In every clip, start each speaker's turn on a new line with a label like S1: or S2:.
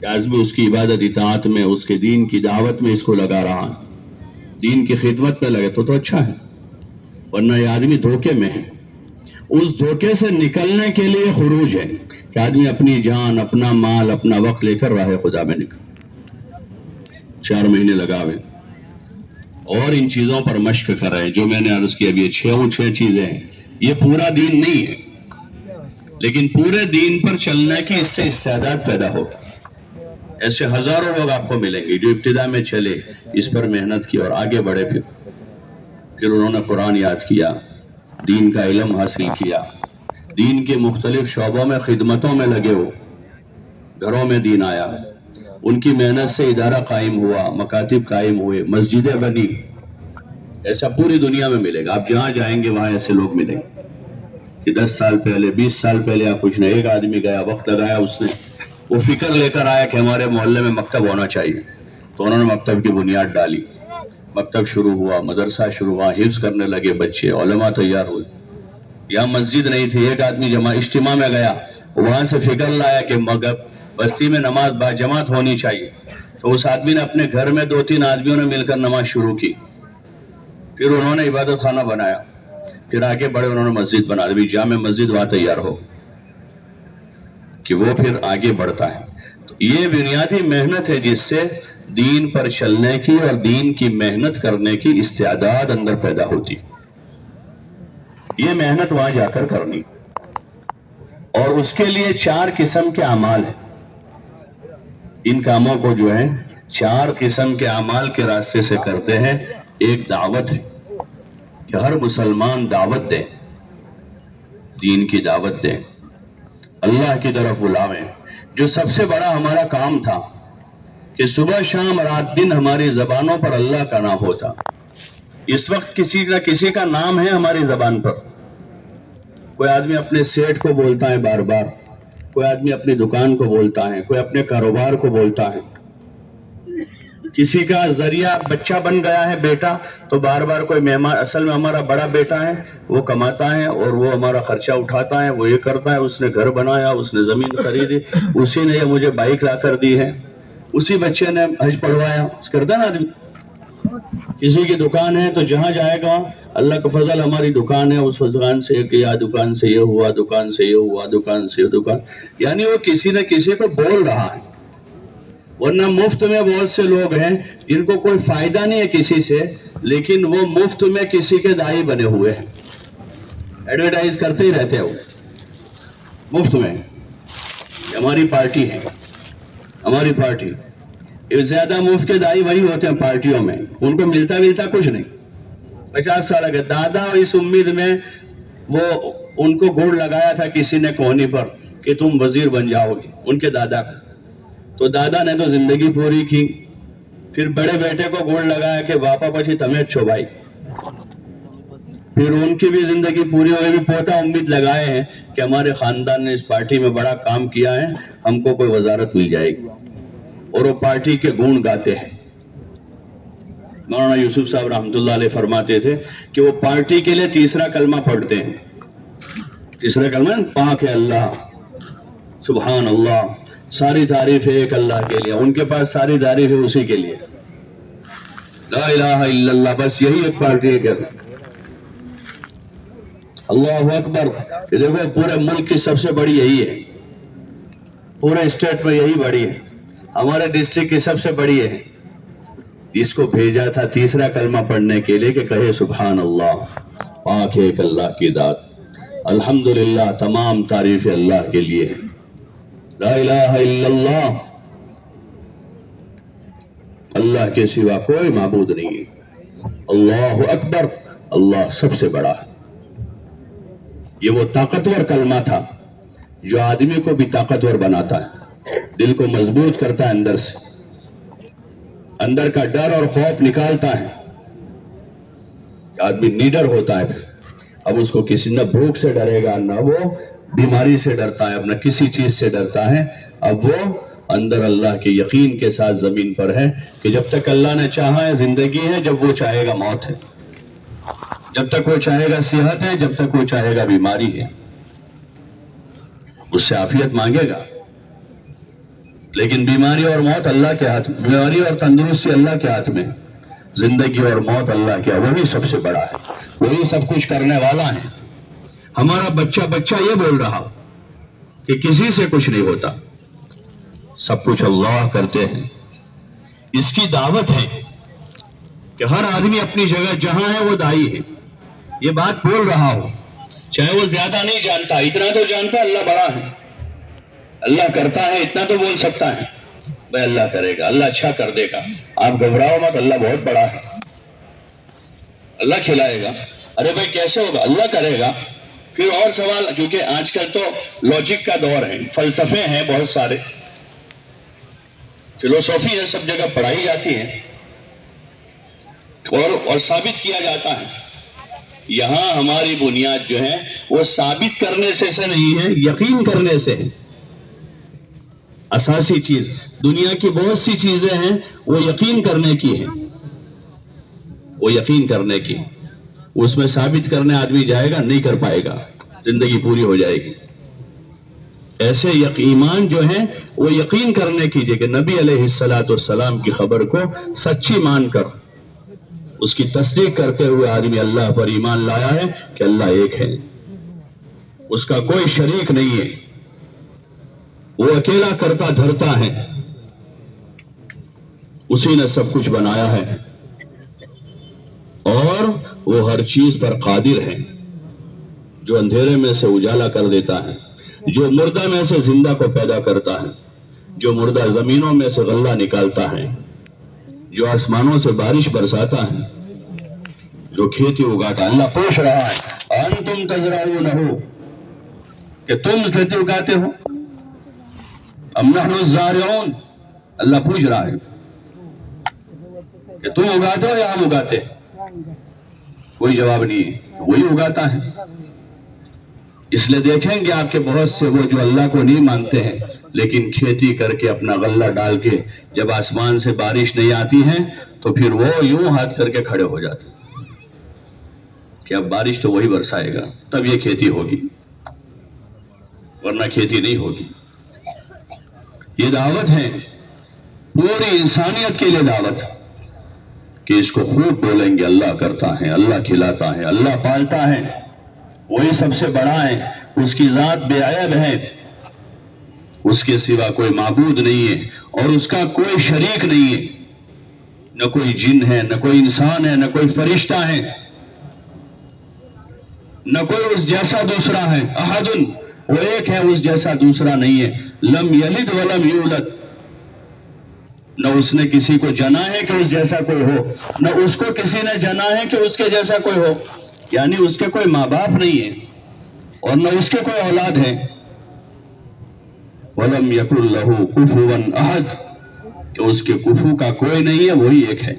S1: کہ آج بھی اس کی عبادت اطاعت میں، اس کے دین کی دعوت میں اس کو لگا رہا ہے، دین کی خدمت میں لگے تو اچھا ہے، ورنہ یہ آدمی دھوکے میں ہے۔ اس دھوکے سے نکلنے کے لیے خروج ہے کہ آدمی اپنی جان، اپنا مال، اپنا وقت لے کر راہ خدا میں نکل، 4 مہینے لگاوے اور ان چیزوں پر مشق کرے جو میں نے عرض کیا ابھی 6 چیزیں ہیں۔ یہ پورا دین نہیں ہے، لیکن پورے دین پر چلنے کی اس سے استعداد پیدا ہوگا۔ ایسے ہزاروں لوگ آپ کو ملیں گے جو ابتدا میں چلے، اس پر محنت کی اور آگے بڑھے، پھر انہوں نے قرآن یاد کیا، دین کا علم حاصل کیا، دین کے مختلف شعبوں میں خدمتوں میں لگے ہو، گھروں میں دین آیا، ان کی محنت سے ادارہ قائم ہوا، مکاتب قائم ہوئے، مسجدیں بنی۔ ایسا پوری دنیا میں ملے گا، آپ جہاں جائیں گے وہاں ایسے لوگ ملیں گے کہ 10 سال پہلے، 20 سال پہلے آپ کچھ نہیں، ایک آدمی گیا، وقت لگایا، اس نے وہ فکر لے کر آیا کہ ہمارے محلے میں مکتب ہونا چاہیے، تو انہوں نے مکتب کی بنیاد ڈالی، مکتب شروع ہوا، مدرسہ شروع ہوا، حفظ کرنے لگے بچے، علماء تیار ہوئے۔ یہاں مسجد نہیں تھی، ایک آدمی اجتماع میں گیا، وہاں سے فکر لایا کہ بستی میں نماز با جماعت ہونی چاہیے، تو اس آدمی نے اپنے گھر میں 2-3 آدمیوں نے مل کر نماز شروع کی، پھر انہوں نے عبادت خانہ بنایا، پھر آگے بڑھے، انہوں نے مسجد بنا دی، جامع مسجد وہاں تیار ہو کہ وہ پھر آگے بڑھتا ہے۔ تو یہ بنیادی محنت ہے جس سے دین پر چلنے کی اور دین کی محنت کرنے کی استعداد اندر پیدا ہوتی، یہ محنت وہاں جا کر کرنی، اور اس کے لیے 4 قسم کے اعمال ہیں۔ ان کاموں کو جو ہے 4 قسم کے اعمال کے راستے سے کرتے ہیں۔ ایک دعوت ہے کہ ہر مسلمان دعوت دے، دین کی دعوت دے، اللہ کی طرف بلاویں۔ جو سب سے بڑا ہمارا کام تھا کہ صبح شام رات دن ہماری زبانوں پر اللہ کا نام ہوتا۔ اس وقت کسی نہ کسی کا نام ہے ہماری زبان پر، کوئی آدمی اپنے سیٹ کو بولتا ہے بار بار، کوئی آدمی اپنی دکان کو بولتا ہے، کوئی اپنے کاروبار کو بولتا ہے، کسی کا ذریعہ بچہ بن گیا ہے بیٹا، تو بار بار کوئی مہمان، اصل میں ہمارا بڑا بیٹا ہے، وہ کماتا ہے اور وہ ہمارا خرچہ اٹھاتا ہے، وہ یہ کرتا ہے، اس نے گھر بنایا، اس نے زمین خریدی، اسی نے یہ مجھے بائک لا کر دی ہے، اسی بچے نے حج پڑھوایا، کرتا ہے نا آدمی۔ کسی کی دکان ہے تو جہاں جائے گا، اللہ کا فضل ہماری دکان ہے، اس دکان سے کیا، دکان سے یہ ہوا، دکان سے یہ ہوا، دکان سے یہ دکان، یعنی وہ کسی نہ کسی کو بول رہا ہے۔ ورنہ مفت میں بہت سے لوگ ہیں جن کو کوئی فائدہ نہیں ہے کسی سے، لیکن وہ مفت میں کسی کے دائی بنے ہوئے ہیں، ایڈورٹائز کرتے ہی رہتے ہیں، وہ مفت میں۔ ہماری پارٹی ہے، ہماری پارٹی، زیادہ مفت کے دائی وہی ہوتے ہیں پارٹیوں میں، ان کو ملتا کچھ نہیں۔ 50 سال کے دادا اس امید میں وہ ان کو گوڑ لگایا تھا کسی نے کونی پر کہ تم وزیر بن جاؤ گے، ان کے دادا کو، تو دادا نے تو زندگی پوری کی، پھر بڑے بیٹے کو گوڑ لگایا کہ باپا پچھی تمہیں اچھو بھائی، پھر ان کی بھی زندگی پوری ہوئی، بھی پوتا امید لگائے ہیں کہ ہمارے خاندان نے اس پارٹی میں بڑا کام کیا ہے، ہم کو کوئی وزارت مل جائے گی، اور وہ پارٹی کے گون گاتے ہیں۔ مولانا یوسف صاحب رحمۃ اللہ علیہ فرماتے تھے کہ وہ پارٹی کے لیے تیسرا کلمہ پڑھتے ہیں، تیسرا کلمہ پاک ہے اللہ، سبحان اللہ، ساری تعریف ہے ایک اللہ کے لیے، ان کے پاس ساری تعریف ہے اسی کے لیے، لا الہ الا اللہ، بس یہی ایک پارٹی ہے کہ اللہ اکبر۔ یہ دیکھو پورے ملک کی سب سے بڑی یہی ہے، پورے اسٹیٹ میں یہی بڑی ہے، ہمارے ڈسٹرکٹ کی سب سے بڑی ہے۔ اس کو بھیجا تھا تیسرا کلمہ پڑھنے کے لیے کہ کہے سبحان اللہ، پاک ہے ایک اللہ کی ذات، الحمدللہ، تمام تعریف اللہ کے لیے، لا الہ الا اللہ، اللہ کے سوا کوئی معبود نہیں ہے، اللہ اکبر، اللہ سب سے بڑا ہے۔ یہ وہ طاقتور کلمہ تھا جو آدمی کو بھی طاقتور بناتا ہے، دل کو مضبوط کرتا ہے، اندر سے، اندر کا ڈر اور خوف نکالتا ہے، آدمی نیڈر ہوتا ہے۔ اب اس کو کسی نہ بھوک سے ڈرے گا، نہ وہ بیماری سے ڈرتا ہے، اب نہ کسی چیز سے ڈرتا ہے، اب وہ اندر اللہ کے یقین کے ساتھ زمین پر ہے کہ جب تک اللہ نے چاہا ہے زندگی ہے، جب وہ چاہے گا موت ہے، جب تک وہ چاہے گا صحت ہے، جب تک وہ چاہے گا بیماری ہے، اس سے عافیت مانگے گا، لیکن بیماری اور موت اللہ کے ہاتھ میں، بیماری اور تندرستی اللہ کے ہاتھ میں، زندگی اور موت اللہ کے، وہی سب سے بڑا ہے، وہی سب کچھ کرنے والا ہے۔ ہمارا بچہ یہ بول رہا کہ کسی سے کچھ نہیں ہوتا، سب کچھ اللہ کرتے ہیں۔ اس کی دعوت ہے کہ ہر آدمی اپنی جگہ جہاں ہے وہ دائی ہے، یہ بات بول رہا ہو، چاہے وہ زیادہ نہیں جانتا، اتنا تو جانتا اللہ بڑا ہے، اللہ کرتا ہے، اتنا تو بول سکتا ہے بھائی اللہ کرے گا، اللہ اچھا کر دے گا، آپ گھبراؤ مت، اللہ بہت بڑا ہے، اللہ کھلائے گا۔ ارے بھائی کیسے ہوگا؟ اللہ کرے گا۔ پھر اور سوال، کیونکہ آج کل تو لاجک کا دور ہے، فلسفے ہیں بہت سارے، فلسفی ہے، سب جگہ پڑھائی جاتی ہے اور ثابت کیا جاتا ہے۔ یہاں ہماری بنیاد جو ہے وہ ثابت کرنے سے نہیں ہے، یقین کرنے سے ہے۔ اساسی چیز، دنیا کی بہت سی چیزیں ہیں وہ یقین کرنے کی ہیں، وہ یقین کرنے کی، اس میں ثابت کرنے آدمی جائے گا نہیں کر پائے گا، زندگی پوری ہو جائے گی۔ ایسے ایمان جو ہیں وہ یقین کرنے کیجئے کہ نبی علیہ السلام کی خبر کو سچی مان کر اس کی تصدیق کرتے ہوئے آدمی اللہ پر ایمان لایا ہے کہ اللہ ایک ہے، اس کا کوئی شریک نہیں ہے، وہ اکیلا کرتا دھرتا ہے، اسی نے سب کچھ بنایا ہے اور وہ ہر چیز پر قادر ہے، جو اندھیرے میں سے اجالا کر دیتا ہے، جو مردہ میں سے زندہ کو پیدا کرتا ہے، جو مردہ زمینوں میں سے غلہ نکالتا ہے، جو آسمانوں سے بارش برساتا ہے، جو کھیتی اگاتا ہے۔ اللہ پوچھ رہا ہے انتم تزرعونہ، کہ تم کھیتی اگاتے ہو، ام نحن الزارعون، اللہ پوچھ رہا ہے کہ تم اگاتے ہو یا ہم اگاتے ہیں؟ کوئی جواب نہیں ہے، وہی اگاتا ہے۔ اس لیے دیکھیں گے آپ کے بہت سے وہ جو اللہ کو نہیں مانتے ہیں لیکن کھیتی کر کے اپنا غلہ ڈال کے جب آسمان سے بارش نہیں آتی ہے تو پھر وہ یوں ہاتھ کر کے کھڑے ہو جاتے ہیں کہ اب بارش تو وہی برسائے گا، تب یہ کھیتی ہوگی، ورنہ کھیتی نہیں ہوگی۔ یہ دعوت ہے پوری انسانیت کے لیے، دعوت کہ اس کو خوب بولیں گے اللہ کرتا ہے، اللہ کھلاتا ہے، اللہ پالتا ہے، وہی سب سے بڑا ہے، اس کی ذات بے عیب ہے، اس کے سوا کوئی معبود نہیں ہے اور اس کا کوئی شریک نہیں ہے، نہ کوئی جن ہے، نہ کوئی انسان ہے، نہ کوئی فرشتہ ہے، نہ کوئی اس جیسا دوسرا ہے۔ احد، وہ ایک ہے، اس جیسا دوسرا نہیں ہے۔ لم یلد ولم یولد، نہ اس نے کسی کو جنا ہے کہ اس جیسا کوئی ہو، نہ اس کو کسی نے جنا ہے کہ اس کے جیسا کوئی ہو، یعنی اس کے کوئی ماں باپ نہیں ہے اور نہ اس کے کوئی اولاد ہے۔ وَلَمْ يَكُنْ لَهُ كُفُوًا أَحَدٌ، کہ اس کے کفو کا کوئی نہیں ہے، وہی ایک ہے۔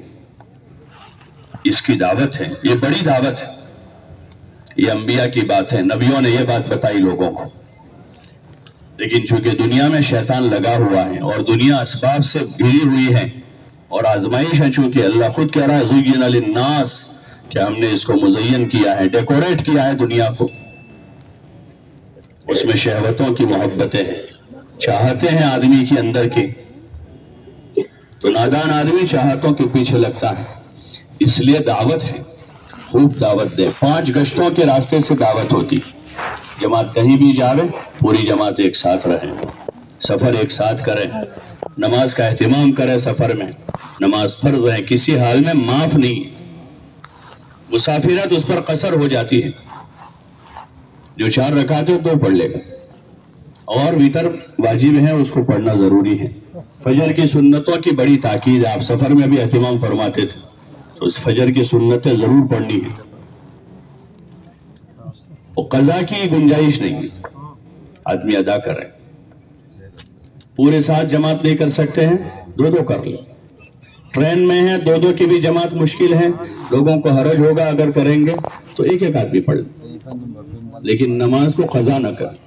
S1: اس کی دعوت ہے، یہ بڑی دعوت ہے، یہ انبیاء کی بات ہے، نبیوں نے یہ بات بتائی لوگوں کو، لیکن چونکہ دنیا میں شیطان لگا ہوا ہے اور دنیا اسباب سے گھری ہوئی ہے اور آزمائش ہے، چونکہ اللہ خود کہہ رہا ہے زُيِّنَ لِلنَّاسِ، کہ ہم نے اس کو مزین کیا ہے، ڈیکوریٹ کیا ہے دنیا کو، اس میں شہوتوں کی محبتیں ہیں، چاہتے ہیں آدمی کے اندر کی، تو نادان آدمی چاہتوں کے پیچھے لگتا ہے۔ اس لیے دعوت ہے، خوب دعوت دے۔ 5 گشتوں کے راستے سے دعوت ہوتی، جماعت کہیں بھی جاوے پوری جماعت ایک ساتھ رہے، سفر ایک ساتھ کرے، نماز کا اہتمام کرے، سفر میں نماز فرض ہے، کسی حال میں معاف نہیں، مسافرت اس پر قصر ہو جاتی ہے، جو 4 رکعت ہے 2 پڑھ لے گا، اور وتر واجب ہے، اس کو پڑھنا ضروری ہے۔ فجر کی سنتوں کی بڑی تاکید ہے، آپ سفر میں بھی اہتمام فرماتے تھے، تو اس فجر کی سنتیں ضرور پڑھنی ہے، اور قضا کی گنجائش نہیں ہے، آدمی ادا کرے۔ پورے ساتھ جماعت نہیں کر سکتے ہیں 2 کر لیں، ٹرین میں ہیں 2 کی بھی جماعت مشکل ہے، لوگوں کو حرج ہوگا اگر کریں گے تو ایک آدمی پڑھ لیں، لیکن نماز کو قضا نہ کر۔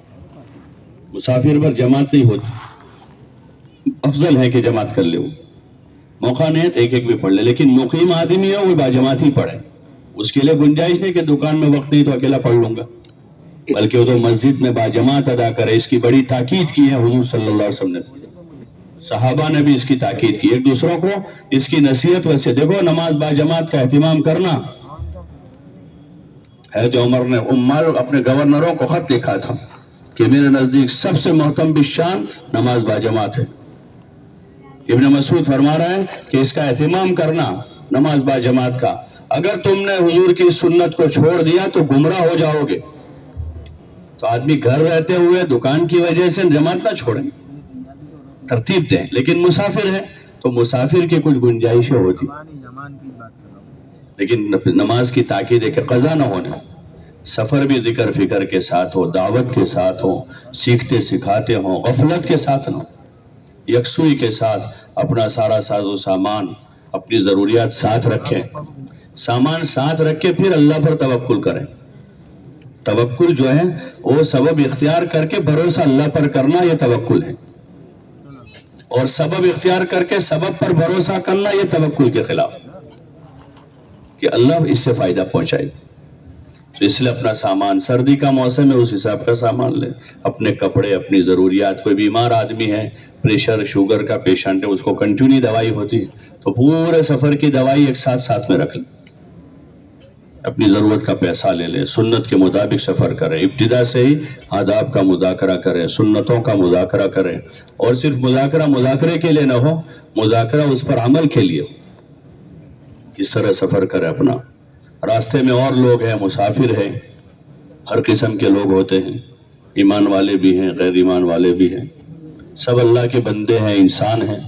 S1: مسافر پر جماعت نہیں ہوتی، افضل ہے کہ جماعت کر لے، موقع نہیں ہے تو ایک بھی پڑھ لے، لیکن مقیم آدمی ہے وہ باجماعت ہی پڑھے، اس کے لیے گنجائش نہیں کہ دکان میں وقت نہیں تو اکیلا پڑھ لوں گا، بلکہ وہ تو مسجد میں باجماعت ادا کرے۔ اس کی بڑی تاکید کی ہے حضور صلی اللہ علیہ وسلم نے۔ صحابہ نے بھی اس کی تاکید کی، ایک دوسروں کو اس کی نصیحت ویسے دیکھو نماز با جماعت کا اہتمام کرنا ہے جو عمر نے اپنے گورنروں کو خط لکھا تھا کہ میرے نزدیک سب سے محتم بالشان نماز با جماعت ہے۔ ابن مسعود فرما رہا ہے کہ اس کا اہتمام کرنا نماز با جماعت کا، اگر تم نے حضور کی سنت کو چھوڑ دیا تو گمراہ ہو جاؤ گے۔ تو آدمی گھر رہتے ہوئے دکان کی وجہ سے جماعت نہ چھوڑیں، ترتیب دیں، لیکن مسافر ہے تو مسافر کی کچھ گنجائشیں ہوتی، لیکن نماز کی تاکید ہے کہ قضا نہ ہونے، سفر بھی ذکر فکر کے ساتھ ہو، دعوت کے ساتھ ہو، سیکھتے سکھاتے ہوں، غفلت کے ساتھ نہ ہو، یکسوئی کے ساتھ اپنا سارا ساز و سامان اپنی ضروریات ساتھ رکھیں، سامان ساتھ رکھ کے پھر اللہ پر توکل کریں۔ توکل جو ہے وہ سبب اختیار کر کے بھروسہ اللہ پر کرنا، یہ توکل ہے، اور سبب اختیار کر کے سبب پر بھروسہ کرنا یہ توکل کے خلاف کہ اللہ اس سے فائدہ پہنچائے۔ تو اس لیے اپنا سامان، سردی کا موسم ہے اس حساب کا سامان لیں، اپنے کپڑے، اپنی ضروریات، کوئی بیمار آدمی ہے، پریشر شوگر کا پیشنٹ ہے، اس کو کنٹینیو دوائی ہوتی ہے تو پورے سفر کی دوائی ایک ساتھ میں رکھ لیں، اپنی ضرورت کا پیسہ لے لیں، سنت کے مطابق سفر کریں، ابتدا سے ہی آداب کا مذاکرہ کریں، سنتوں کا مذاکرہ کریں، اور صرف مذاکرے کے لیے نہ ہو، مذاکرہ اس پر عمل کے لیے ہو۔ اس طرح سفر کریں اپنا، راستے میں اور لوگ ہیں، مسافر ہیں، ہر قسم کے لوگ ہوتے ہیں، ایمان والے بھی ہیں، غیر ایمان والے بھی ہیں، سب اللہ کے بندے ہیں، انسان ہیں،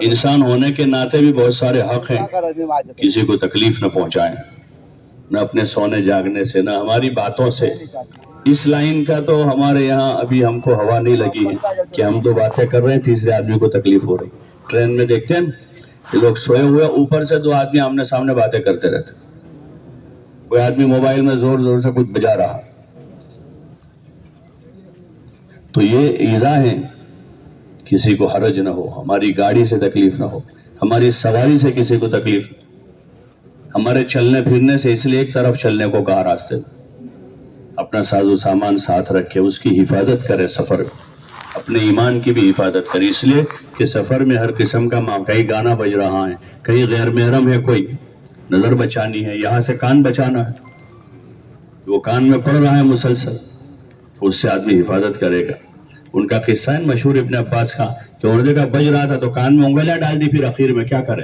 S1: انسان ہونے کے ناطے بھی بہت سارے حق ہیں، کسی کو تکلیف نہ پہنچائیں، نہ اپنے سونے جاگنے سے، نہ ہماری باتوں سے۔ اس لائن کا تو ہمارے یہاں ابھی ہم کو ہوا نہیں لگی ہے کہ ہم تو باتیں کر رہے ہیں، تیسرے آدمی کو تکلیف ہو رہی۔ ٹرین میں دیکھتے ہیں کہ لوگ سوئے ہوئے، اوپر سے دو آدمی آمنے سامنے باتیں کرتے رہتے، کوئی آدمی موبائل میں زور سے کچھ بجا رہا، تو یہ ایذا ہے، کسی کو حرج نہ ہو، ہماری گاڑی سے تکلیف نہ ہو، ہماری سواری سے کسی کو تکلیف، ہمارے چلنے پھرنے سے، اس لیے ایک طرف چلنے کو کہا راستے میں، اپنا ساز و سامان ساتھ رکھے، اس کی حفاظت کرے، سفر اپنے ایمان کی بھی حفاظت کرے، اس لیے کہ سفر میں ہر قسم کا کہیں گانا بج رہا ہے، کہیں غیر محرم ہے، کوئی نظر بچانی ہے، یہاں سے کان بچانا ہے، وہ کان میں پڑ رہا ہے مسلسل، تو اس سے آدمی حفاظت کرے گا۔ ان کا قصہ ہے مشہور ابن عباس کا کہ انہوں نے کہا بج رہا تھا تو کان میں انگلیاں ڈال دی، پھر اخیر میں کیا کرے،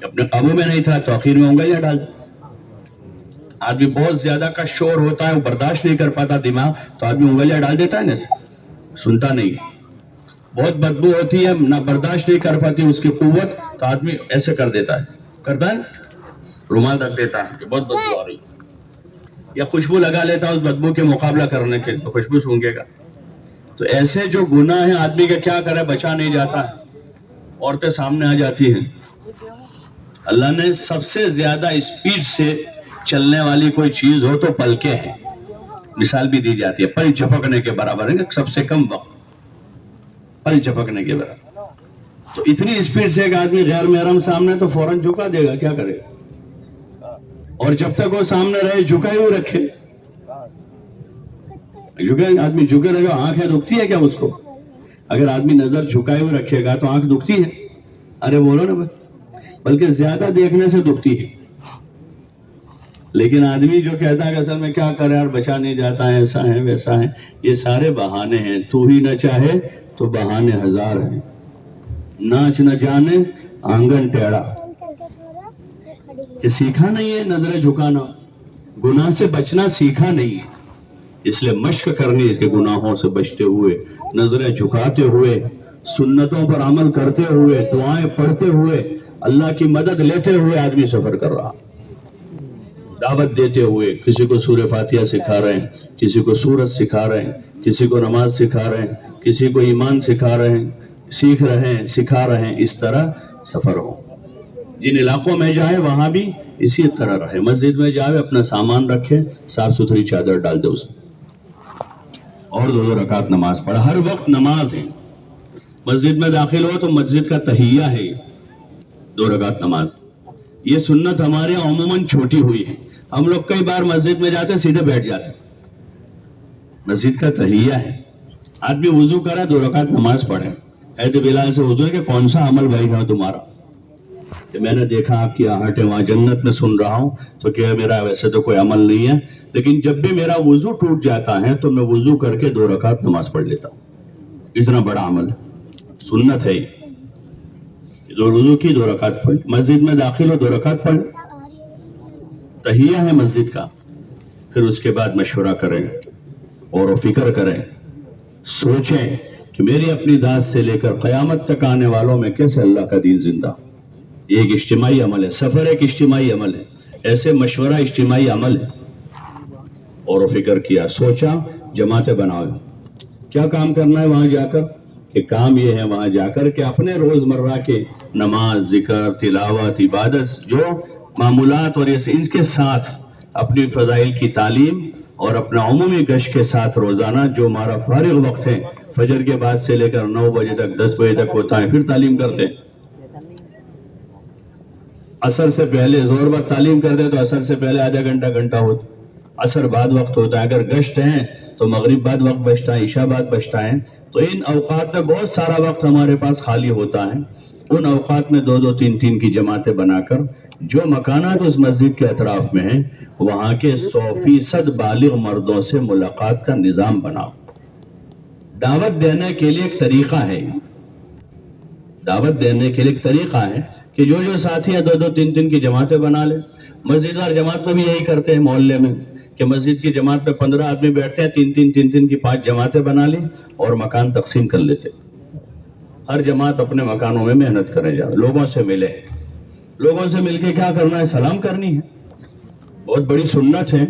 S1: اپنے قابو میں نہیں تھا تو اخیر میں انگلیاں ڈال دی۔ آدمی بہت زیادہ کا شور ہوتا ہے، وہ برداشت نہیں کر پاتا دماغ، تو آدمی انگلیاں ڈال دیتا ہے نا، سنتا نہیں، بہت بدبو ہوتی ہے، نہ برداشت نہیں کر پاتی اس کی قوت، تو آدمی ایسے کر دیتا ہے، کرتا ہے، رومال رکھ دیتا ہے کہ بہت بدبو آ رہی، یا خوشبو لگا لیتا ہے اس بدبو کے مقابلہ کرنے کے، تو خوشبو سونگے گا۔ تو ایسے جو گناہ ہیں آدمی کا کیا کرے، بچا نہیں جاتا ہے، عورتیں سامنے آ جاتی ہیں۔ اللہ نے سب سے زیادہ اسپیڈ سے چلنے والی کوئی چیز ہو تو پلکیں ہیں، مثال بھی دی جاتی ہے، پل جھپکنے کے برابر ہے، سب سے کم وقت پل جھپکنے کے برابر، تو اتنی اسپیڈ سے ایک آدمی غیر محرم سامنے تو فوراً جھکا دے گا، کیا کرے گا، اور جب تک وہ سامنے رہے جھکائے ہوئے رکھے، آدمی جھکے رہے گا، آنکھیں دکھتی ہے کیا اس کو، اگر آدمی نظر جھکائے ہوئے رکھے گا تو آنکھ دکھتی ہے، ارے بولو نا، بلکہ زیادہ دیکھنے سے دکھتی ہے۔ لیکن آدمی جو کہتا ہے کہ اصل میں کیا کرے اور بچا نہیں جاتا ہے، ایسا ہے ویسا ہے، یہ سارے بہانے ہیں، تو ہی نہ چاہے تو بہانے ہزار ہیں، ناچ نہ جانے آنگن ٹیڑھا، یہ سیکھا نہیں ہے، نظریں جھکانا، گناہ سے بچنا سیکھا نہیں ہے، اس لیے مشق کرنی، اس کے گناہوں سے بچتے ہوئے، نظریں جھکاتے ہوئے، سنتوں پر عمل کرتے ہوئے، دعائیں پڑھتے ہوئے، اللہ کی مدد لیتے ہوئے آدمی سفر کر رہا، دعوت دیتے ہوئے، کسی کو سورہ فاتحہ سکھا رہے ہیں، کسی کو سورت سکھا رہے ہیں، کسی کو نماز سکھا رہے ہیں، کسی کو ایمان سکھا رہے ہیں، سیکھ رہے ہیں، سکھا رہے ہیں، اس طرح سفر ہو۔ جن علاقوں میں جائے وہاں بھی اسی طرح رہے، مسجد میں جائے اپنا سامان رکھے، صاف ستھری چادر ڈال دے اس میں، اور 2 رکعت نماز پڑھا، ہر وقت نماز ہے، مسجد میں داخل ہو تو مسجد کا تحیہ ہے، 2 رکعت نماز، یہ سنت ہمارے عموماً چھوٹی ہوئی ہے، ہم لوگ کئی بار مسجد میں جاتے سیدھے بیٹھ جاتے، مسجد کا تحیہ ہے، آدمی وضو کرے 2 رکعت نماز پڑھے، حضرت بلال سے حضور کہ کون سا عمل بھائی تھا تمہارا؟ کہ میں نے دیکھا آپ کی آہٹ ہے وہاں جنت میں سن رہا ہوں، تو کیا میرا ویسے تو کوئی عمل نہیں ہے، لیکن جب بھی میرا وضو ٹوٹ جاتا ہے تو میں وضو کر کے 2 رکعت نماز پڑھ لیتا ہوں۔ اتنا بڑا عمل ہے، سنت ہے یہ۔ جو وضو کی 2 رکعت پڑھ، مسجد میں داخل ہو 2 رکعت پڑھ، تحیہ ہے مسجد کا، پھر اس کے بعد مشورہ کریں اور فکر کریں، سوچیں کہ میری اپنی ذات سے لے کر قیامت تک آنے والوں میں کیسے اللہ کا دین زندہ۔ یہ ایک اجتماعی عمل ہے، سفر ایک اجتماعی عمل ہے، ایسے مشورہ اجتماعی عمل ہے۔ اور فکر کیا، سوچا، جماعتیں بناؤ، کیا کام کرنا ہے وہاں جا کر؟ کہ کام یہ ہے وہاں جا کر کہ اپنے روزمرہ کے نماز، ذکر، تلاوت، عبادت، جو معمولات اور ان کے ساتھ اپنی فضائل کی تعلیم اور اپنا عمومی گشت کے ساتھ روزانہ جو ہمارا فارغ وقت ہے فجر کے بعد سے لے کر 9 بجے تک 10 بجے تک ہوتا ہے، پھر تعلیم کرتے ہیں۔ عصر سے پہلے زور بعد تعلیم کرتے تو عصر سے پہلے آدھا گھنٹہ ہوتا، عصر بعد وقت ہوتا ہے، اگر گشت ہیں تو مغرب بعد وقت بچتا ہے، عشاء بعد بچتا ہے، تو ان اوقات میں بہت سارا وقت ہمارے پاس خالی ہوتا ہے۔ ان اوقات میں 2 3 کی جماعتیں بنا کر جو مکانات اس مسجد کے اطراف میں ہیں وہاں کے 100% بالغ مردوں سے ملاقات کا نظام بناؤ۔ دعوت دینے کے لیے ایک طریقہ ہے، دعوت دینے کے لیے ایک طریقہ ہے کہ جو ساتھی ہیں 2 3 کی جماعتیں بنا لیں۔ مسجد اور جماعت میں بھی یہی کرتے ہیں، محلے میں کہ مسجد کی جماعت میں 15 آدمی بیٹھتے ہیں، 3 کی 5 جماعتیں بنا لی اور مکان تقسیم کر لیتے۔ ہر جماعت اپنے مکانوں میں محنت کرے جا، لوگوں سے ملے، لوگوں سے مل کے کیا کرنا ہے؟ سلام کرنی ہے۔ بہت بڑی سنت ہے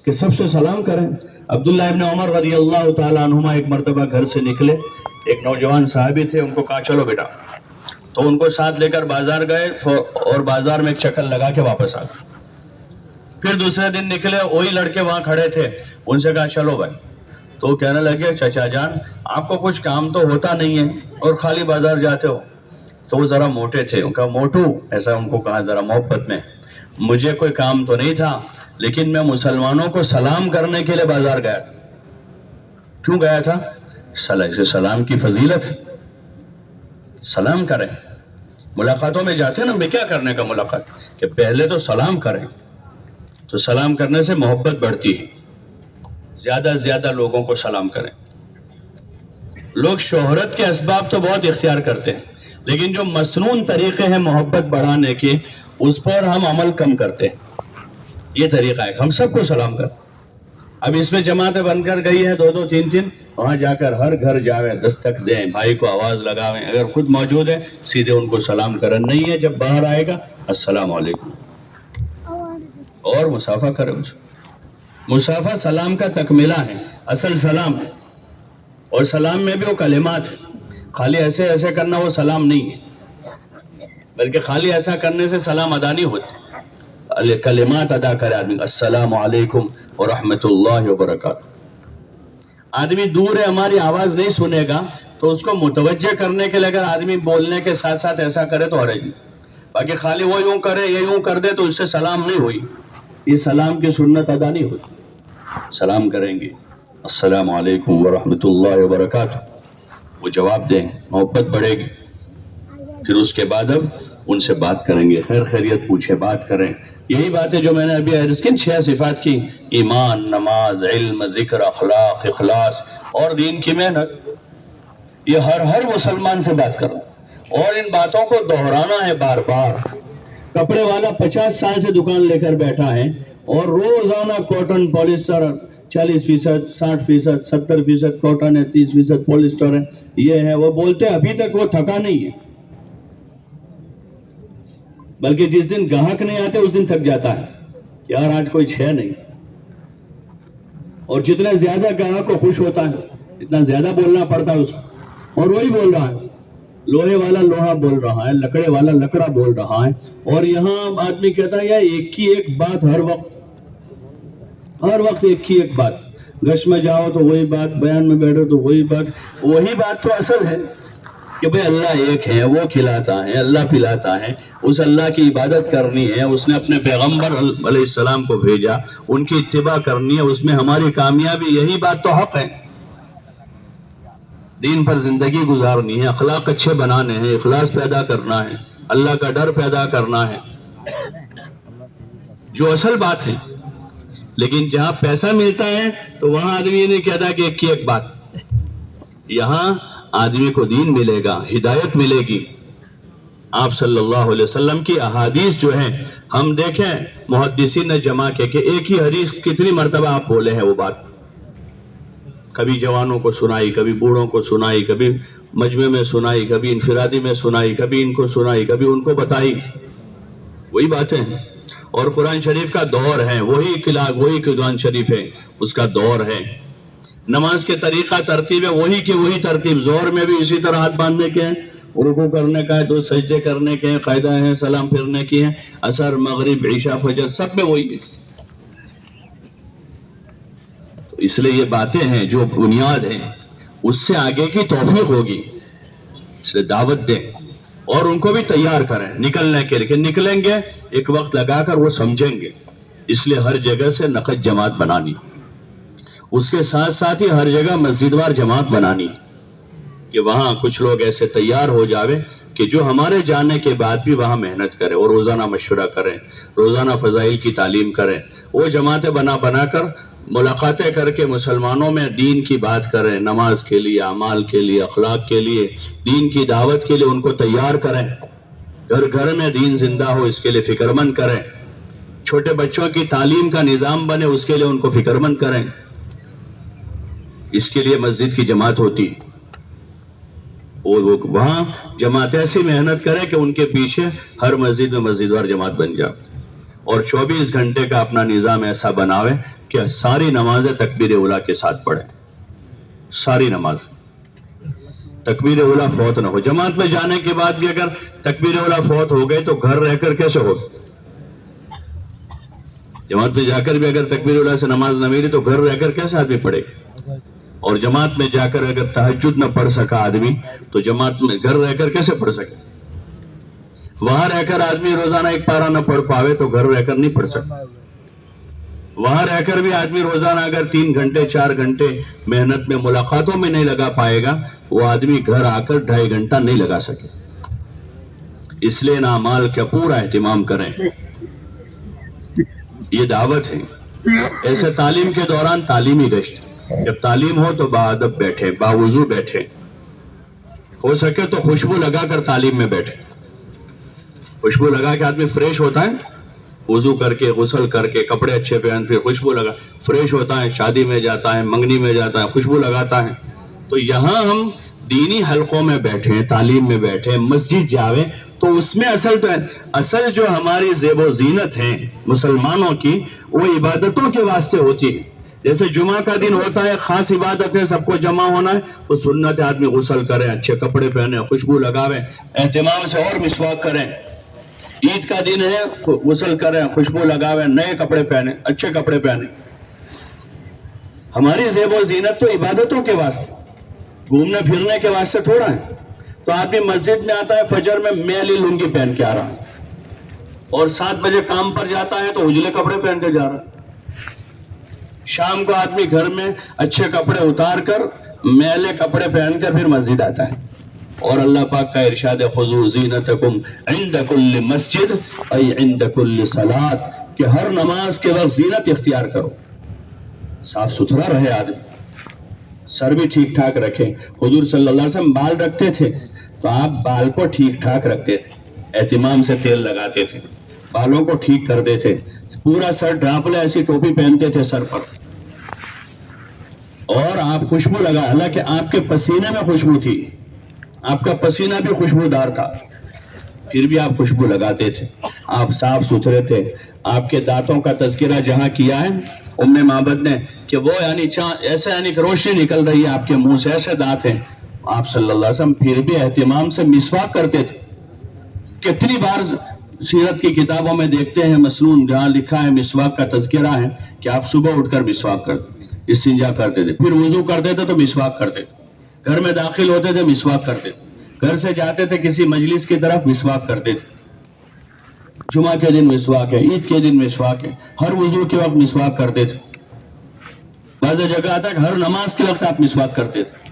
S1: کہ سب سے سلام کریں۔ عبداللہ ابن عمر رضی اللہ تعالیٰ عنہما ایک مرتبہ گھر سے نکلے، ایک نوجوان صحابی تھے، ان کو کہا چلو بیٹا، تو ان کو ساتھ لے کر بازار گئے اور بازار میں ایک چکر لگا کے واپس آ گئے۔ پھر دوسرے دن نکلے، وہی لڑکے وہاں کھڑے تھے، ان سے کہا چلو بھائی، تو کہنے لگے چچا جان آپ کو کچھ کام تو ہوتا نہیں ہے اور خالی بازار جاتے ہو؟ تو وہ ذرا موٹے تھے، ان کا موٹو ایسا ان کو کہا ذرا محبت میں، مجھے کوئی کام تو نہیں تھا لیکن میں مسلمانوں کو سلام کرنے کے لیے بازار گیا تھا۔ کیوں گیا تھا؟ سلام کی فضیلت ہے، سلام کریں۔ ملاقاتوں میں جاتے ہیں نا، میں کیا کرنے کا ملاقات کہ پہلے تو سلام کریں، تو سلام کرنے سے محبت بڑھتی ہے، زیادہ سے زیادہ لوگوں کو سلام کریں۔ لوگ شہرت کے اسباب تو بہت اختیار کرتے ہیں لیکن جو مسنون طریقے ہیں محبت بڑھانے کے اس پر ہم عمل کم کرتے ہیں۔ یہ طریقہ ہے ہم سب کو سلام کریں۔ اب اس میں جماعتیں بن کر گئی ہیں 2 3، وہاں جا کر ہر گھر جاویں، دستک دیں، بھائی کو آواز لگاویں، اگر خود موجود ہے سیدھے ان کو سلام کریں، نہیں ہے جب باہر آئے گا السلام علیکم اور مسافہ کریں۔ مسافہ سلام کا تکملہ ہے، اصل سلام ہے، اور سلام میں بھی وہ کلمات ہیں، خالی ایسے ایسے کرنا وہ سلام نہیں ہے، بلکہ خالی ایسا کرنے سے سلام ادا نہیں ہوتی۔ کلمات ادا کرے آدمی، السلام علیکم ورحمۃ اللہ وبرکاتہ۔ آدمی دور ہے، ہماری آواز نہیں سنے گا تو اس کو متوجہ کرنے کے لیے اگر آدمی بولنے کے ساتھ ساتھ ایسا کرے تو حرج نہیں، باقی خالی وہ یوں کرے یا یوں کر دے تو اس سے سلام نہیں ہوئی، یہ سلام کی سنت ادا نہیں ہوتی۔ سلام کریں گے السلام علیکم ورحمۃ اللہ وبرکاتہ، وہ جواب دیں، محبت بڑھے گی۔ پھر اس کے بعد اب ان سے بات کریں گے، خیر خیریت پوچھے، بات کریں۔ یہی باتیں جو میں نے ابھی عرض کی 6 صفات کی، ایمان، نماز، علم، ذکر، اخلاق، اخلاص اور دین کی محنت، یہ ہر مسلمان سے بات کرنا اور ان باتوں کو دہرانا ہے بار بار۔ کپڑے والا 50 سال سے دکان لے کر بیٹھا ہے اور روزانہ کاٹن، پولیسٹر 40%، 60%، 70% کاٹن ہے، 30% پولیسٹر ہے، یہ ہے وہ بولتے ہیں، ابھی تک وہ تھکا نہیں ہے، بلکہ جس دن گاہک نہیں آتے اس دن تھک جاتا ہے، یار آج کوئی ہے نہیں۔ اور جتنا زیادہ گاہک کو خوش ہوتا ہے اتنا زیادہ بولنا پڑتا ہے اس کو، اور وہی بول رہا ہے، لوہے والا لوہا بول رہا ہے، لکڑے والا لکڑا بول رہا ہے، اور یہاں آدمی کہتا ہے یار ایک ہی ایک بات، ہر وقت ایک ہی ایک بات، گشت میں جاؤ تو وہی بات، بیان میں بیٹھو تو وہی بات تو اصل ہے کہ بھئی اللہ ایک ہے، وہ کھلاتا ہے، اللہ پلاتا ہے، اس اللہ کی عبادت کرنی ہے، اس نے اپنے پیغمبر علیہ السلام کو بھیجا، ان کی اتباع کرنی ہے، اس میں ہماری کامیابی، یہی بات تو حق ہے۔ دین پر زندگی گزارنی ہے، اخلاق اچھے بنانے ہیں، اخلاص پیدا کرنا ہے، اللہ کا ڈر پیدا کرنا ہے، جو اصل بات ہے۔ لیکن جہاں پیسہ ملتا ہے تو وہاں آدمی یہ نہیں کہتا کہ ایک کی ایک بات، یہاں آدمی کو دین ملے گا، ہدایت ملے گی۔ آپ صلی اللہ علیہ وسلم کی احادیث جو ہیں، ہم دیکھیں محدثین نے جمع کے کہ ایک ہی حدیث کتنی مرتبہ آپ بولے ہیں وہ بات، کبھی جوانوں کو سنائی، کبھی بوڑھوں کو سنائی، کبھی مجمع میں سنائی، کبھی انفرادی میں سنائی، کبھی ان کو سنائی، کبھی ان کو بتائی، وہی باتیں ہیں۔ اور قرآن شریف کا دور ہے، وہی قرآن شریف ہے، اس کا دور ہے۔ نماز کے طریقہ ترتیب ہے وہی کی وہی ترتیب، زور میں بھی اسی طرح ہاتھ باندھنے کے ہیں، رکوع کرنے کا ہے، 2 سجدے کرنے کے ہیں، قاعدہ ہے، سلام پھرنے کی ہیں، عصر مغرب عشاء فجر سب میں وہی ہے۔ اس لیے یہ باتیں ہیں جو بنیاد ہیں، اس سے آگے کی توفیق ہوگی، اس لیے دعوت دیں اور ان کو بھی تیار کریں نکلنے کے لیے، نکلیں گے ایک وقت لگا کر وہ سمجھیں گے۔ اس لیے ہر جگہ سے نقد جماعت بنانی، اس کے ساتھ ساتھ ہی ہر جگہ مسجد وار جماعت بنانی، کہ وہاں کچھ لوگ ایسے تیار ہو جاوے کہ جو ہمارے جانے کے بعد بھی وہاں محنت کریں اور روزانہ مشورہ کریں، روزانہ فضائل کی تعلیم کریں، وہ جماعتیں بنا کر ملاقاتیں کر کے مسلمانوں میں دین کی بات کریں، نماز کے لیے، اعمال کے لیے، اخلاق کے لیے، دین کی دعوت کے لیے ان کو تیار کریں، گھر گھر میں دین زندہ ہو اس کے لیے فکر مند کریں، چھوٹے بچوں کی تعلیم کا نظام بنے اس کے لیے ان کو فکر مند کریں۔ اس کے لیے مسجد کی جماعت ہوتی، اور وہ وہاں جماعت ایسی محنت کرے کہ ان کے پیچھے ہر مسجد میں مسجد وار جماعت بن جائے، اور 24 گھنٹے کا اپنا نظام ایسا بناوے کہ ساری نمازیں تکبیر اولیٰ کے ساتھ پڑھیں، ساری نماز تکبیر اولیٰ فوت نہ ہو۔ جماعت میں جانے کے بعد بھی اگر تکبیر اولیٰ فوت ہو گئے تو گھر رہ کر کیسے ہو؟ جماعت میں جا کر بھی اگر تکبیر اولیٰ سے نماز نہ ملی تو گھر رہ کر کیسے آدمی پڑھے؟ اور جماعت میں جا کر اگر تہجد نہ پڑھ سکا آدمی تو جماعت میں گھر رہ کر کیسے پڑھ سکے؟ وہاں رہ کر آدمی روزانہ ایک پارہ نہ پڑھ پاوے تو گھر رہ کر نہیں پڑھ سکتا۔ وہاں رہ کر بھی آدمی روزانہ اگر 3 گھنٹے 4 گھنٹے محنت میں ملاقاتوں میں نہیں لگا پائے گا، وہ آدمی گھر آ کر 2.5 گھنٹہ نہیں لگا سکے۔ اس لیے ان اعمال کا پورا اہتمام کریں، یہ دعوت ہے۔ ایسے تعلیم کے دوران تعلیمی گشت، جب تعلیم ہو تو باادب بیٹھے، باوضو بیٹھے، ہو سکے تو خوشبو لگا کر تعلیم میں بیٹھے۔ خوشبو لگا کے آدمی فریش ہوتا ہے، وضو کر کے غسل کر کے کپڑے اچھے پہن پھر خوشبو لگا فریش ہوتا ہے، شادی میں جاتا ہے، منگنی میں جاتا ہے، خوشبو لگاتا ہے۔ تو یہاں ہم دینی حلقوں میں بیٹھیں، تعلیم میں بیٹھیں، مسجد جاویں تو اس میں اصل جو ہماری زیب و زینت ہیں مسلمانوں کی، وہ عبادتوں کے واسطے ہوتی ہے۔ جیسے جمعہ کا دن ہوتا ہے، خاص عبادت ہے، سب کو جمع ہونا ہے، تو سنت ہے آدمی غسل کریں، اچھے کپڑے پہنیں، خوشبو لگاویں، اہتمام سے اور مسواک کریں۔ عید کا دن ہے، غسل کریں، خوشبو لگاویں، نئے کپڑے پہنیں، اچھے کپڑے پہنیں۔ ہماری زیب و زینت تو عبادتوں کے واسطے، گھومنے پھرنے کے واسطے تھوڑا ہے۔ تو آدمی مسجد میں آتا ہے، فجر میں میلی لنگی پہن کے آ رہا ہے، اور 7 بجے کام پر جاتا ہے تو اجلے کپڑے پہن کے جا رہا ہے۔ شام کو آدمی گھر میں اچھے کپڑے اتار کر میلے کپڑے پہن کر پھر مسجد آتا ہے، اور اللہ پاک کا ارشاد ہے خذوا زینتکم عند کل مسجد ای عند کل صلاۃ، کہ ہر نماز کے وقت زینت اختیار کرو، صاف ستھرا رہے آدمی، سر بھی ٹھیک ٹھاک رکھے۔ حضور صلی اللہ علیہ وسلم بال رکھتے تھے تو آپ بال کو ٹھیک ٹھاک رکھتے تھے، اہتمام سے تیل لگاتے تھے، بالوں کو ٹھیک کرتے تھے، پورا سر ڈھانپ لے ایسی ٹوپی پہنتے تھے سر پر، اور آپ خوشبو لگا، حالانکہ آپ کے پسینے میں خوشبو تھی، آپ کا پسینہ بھی خوشبودار تھا، پھر بھی آپ خوشبو لگاتے تھے، آپ صاف ستھرے تھے۔ آپ کے دانتوں کا تذکرہ جہاں کیا ہے ام معبد نے کہ وہ ایسے کہ روشنی نکل رہی ہے آپ کے منہ سے، ایسے دانت ہیں۔ آپ صلی اللہ علیہ وسلم پھر بھی اہتمام سے مسواک کرتے تھے۔ کتنی بار سیرت کی کتابوں میں دیکھتے ہیں مسنون جہاں لکھا ہے مسواک کا تذکرہ ہے کہ آپ صبح اٹھ کر مسواک کرتے، استنجا کرتے تھے، پھر وضو کرتے تھے تو مسواک کرتے تھے، گھر میں داخل ہوتے تھے مسواک کرتے تھے، گھر سے جاتے تھے کسی مجلس کی طرف مسواک کرتے تھے۔ جمعہ کے دن مسواک ہے، عید کے دن مسواک ہے، ہر وضو کے وقت مسواک کرتے تھے۔ بعض جگہ آتا ہے کہ ہر نماز کے وقت آپ مسواک کرتے تھے۔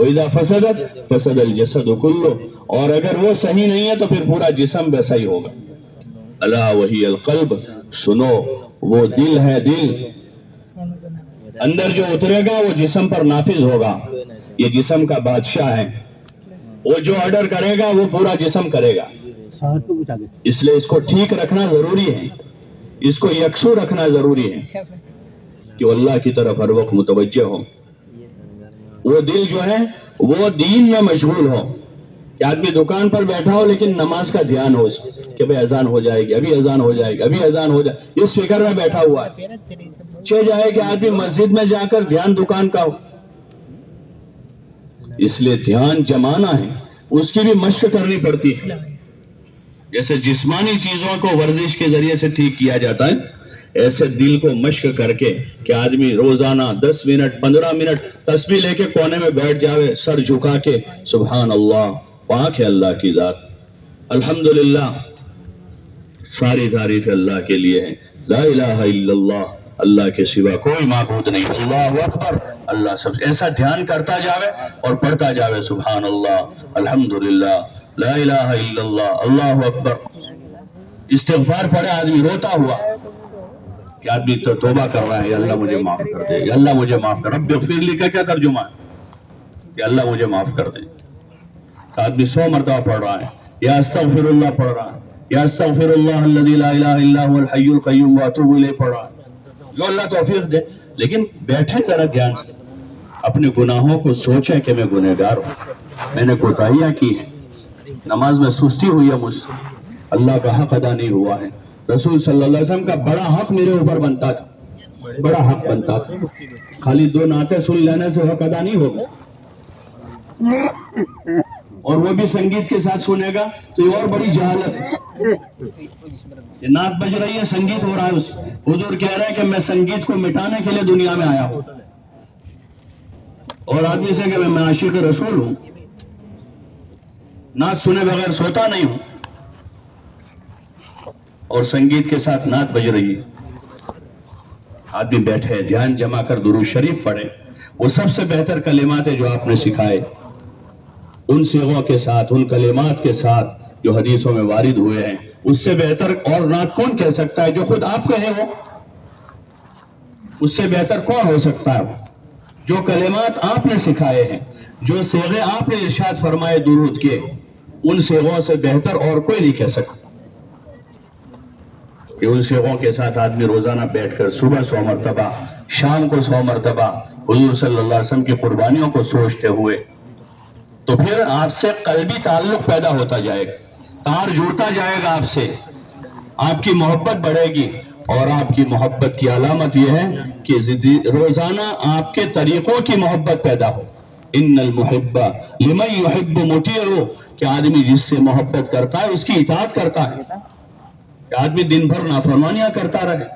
S1: وَإِذَا فَسَدَتْ فَسَدَ الْجَسَدُ كُلُّهُ، اور اگر وہ صحیح نہیں ہے تو پھر پورا جسم ویسا ہی ہوگا. الا وہی القلب، سنو وہ دل ہے. دل اندر جو اترے گا وہ جسم پر نافذ ہوگا. یہ جسم کا بادشاہ ہے، وہ جو آرڈر کرے گا وہ پورا جسم کرے گا. اس لیے اس کو ٹھیک رکھنا ضروری ہے، اس کو یکسو رکھنا ضروری ہے کہ وہ اللہ کی طرف ہر وقت متوجہ ہو. وہ دل جو ہے وہ دین میں مشغول ہو، کہ آدمی دکان پر بیٹھا ہو لیکن نماز کا دھیان ہو کہ بھئی اذان ہو جائے گی، ابھی اذان ہو جائے گی، ابھی اذان ہو جائے گی، اس فکر میں بیٹھا ہوا ہے. چہ جائے کہ آدمی مسجد میں جا کر دھیان دکان کا ہو. اس لیے دھیان جمانا ہے، اس کی بھی مشق کرنی پڑتی ہے. جیسے جسمانی چیزوں کو ورزش کے ذریعے سے ٹھیک کیا جاتا ہے، ایسے دل کو مشق کر کے کہ آدمی روزانہ 10 منٹ 15 منٹ تسبیح لے کے کونے میں بیٹھ جاوے، سر جھکا کے سبحان اللہ، پاک ہے اللہ کی ذات، الحمدللہ، ساری تعریف اللہ کے لیے ہے، لا الہ الا اللہ، اللہ کے سوا کوئی معبود نہیں، اللہ اکبر، اللہ سب. ایسا دھیان کرتا جاوے اور پڑھتا جاوے سبحان اللہ، الحمدللہ، لا الہ الا اللہ، اللہ اکبر. استغفار پڑھے آدمی روتا ہوا کہ آدمی تو توبہ کر رہا ہے، یا اللہ مجھے معاف کر دے، یا اللہ مجھے معاف کر. رب اغفر لی کا کیا ترجمہ ہے؟ کہ اللہ مجھے معاف کر دے. آدمی 100 مرتبہ پڑھ رہا ہے، یا استغفر اللہ پڑھ رہا ہے، یا استغفر اللہ الذی لا الہ الا هو الحی القیوم واتوب الیہ پڑھ رہا ہے، جو اللہ توفیق دے. لیکن بیٹھے ذرا دھیان سے، اپنے گناہوں کو سوچے کہ میں گنہگار ہوں، میں نے کوتاہیاں کی ہیں، نماز میں سستی ہوئی ہے مجھ سے، اللہ کا حق ادا نہیں ہوا ہے. رسول صلی اللہ علیہ وسلم کا بڑا حق میرے اوپر بنتا تھا، بڑا حق بنتا تھا. خالی 2 نعتیں سن لینے سے حق ادا نہیں ہوگا، اور وہ بھی سنگیت کے ساتھ سنے گا تو یہ اور بڑی جہالت ہے. یہ نعت بج رہی ہے، سنگیت ہو رہا ہے، اس حضور کہہ رہے ہیں کہ میں سنگیت کو مٹانے کے لیے دنیا میں آیا ہوں، اور آدمی سے کہ میں عاشق رسول ہوں، نعت سنے بغیر سوتا نہیں ہوں، اور سنگیت کے ساتھ نعت بج رہی ہے. آدمی بیٹھے دھیان جما کر درود شریف پڑھے. وہ سب سے بہتر کلمات ہیں جو آپ نے سکھائے، ان صیغوں کے ساتھ، ان کلمات کے ساتھ جو حدیثوں میں وارد ہوئے ہیں، اس سے بہتر اور نعت کون کہہ سکتا ہے؟ جو خود آپ کہے ہو، اس سے بہتر کون ہو سکتا ہے؟ جو کلمات آپ نے سکھائے ہیں، جو صیغے آپ نے ارشاد فرمائے درود کے، ان صیغوں سے بہتر اور کوئی نہیں کہہ سکتا. کہ ان صیغوں کے ساتھ آدمی روزانہ بیٹھ کر صبح 100 مرتبہ، شام کو 100 مرتبہ حضور صلی اللہ علیہ وسلم کی قربانیوں کو سوچتے ہوئے، تو پھر آپ سے قلبی تعلق پیدا ہوتا جائے گا، تار جڑتا جائے گا آپ سے، آپ کی محبت بڑھے گی. اور آپ کی محبت کی علامت یہ ہے کہ روزانہ آپ کے طریقوں کی محبت پیدا ہو. ان المحب لمن يحب مطیع، کہ آدمی جس سے محبت کرتا ہے اس کی اطاعت کرتا ہے. کہ آدمی دن بھر نافرمانیاں کرتا رہے،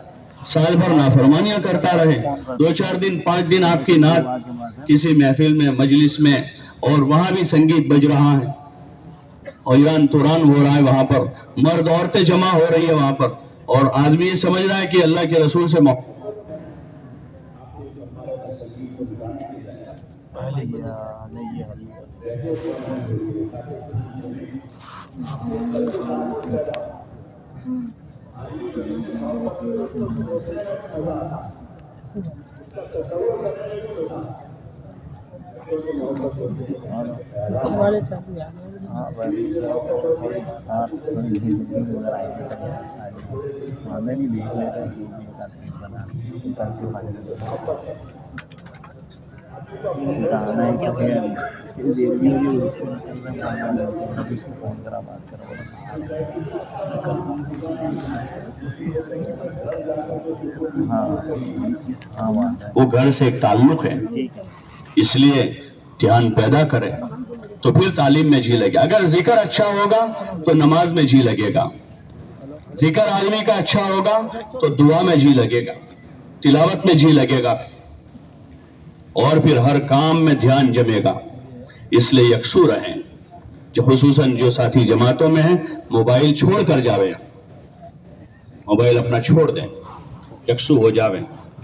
S1: سال بھر نافرمانیاں کرتا رہے، 2-4 دن 5 دن آپ کی نعت کسی محفل میں، مجلس میں، اور وہاں بھی سنگیت بج رہا ہے، اور ایران توران ہو رہا ہے، وہاں پر مرد عورتیں جمع ہو رہی ہے وہاں پر، اور آدمی یہ سمجھ رہا ہے کہ اللہ کے رسول سے وہ گھر سے ایک تعلق ہے، اس لیے دھیان پیدا کرے تو پھر تعلیم میں جی لگے. اگر ذکر اچھا ہوگا تو نماز میں جی لگے گا، ذکر آدمی کا اچھا ہوگا تو دعا میں جی لگے گا، تلاوت میں جی لگے گا، اور پھر ہر کام میں دھیان جمے گا. اس لیے یکسو رہیں. جو خصوصاً جو ساتھی جماعتوں میں ہیں، موبائل چھوڑ کر جاوے، موبائل اپنا چھوڑ دیں، یکسو ہو جاوے.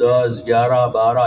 S1: 10, 11, 12,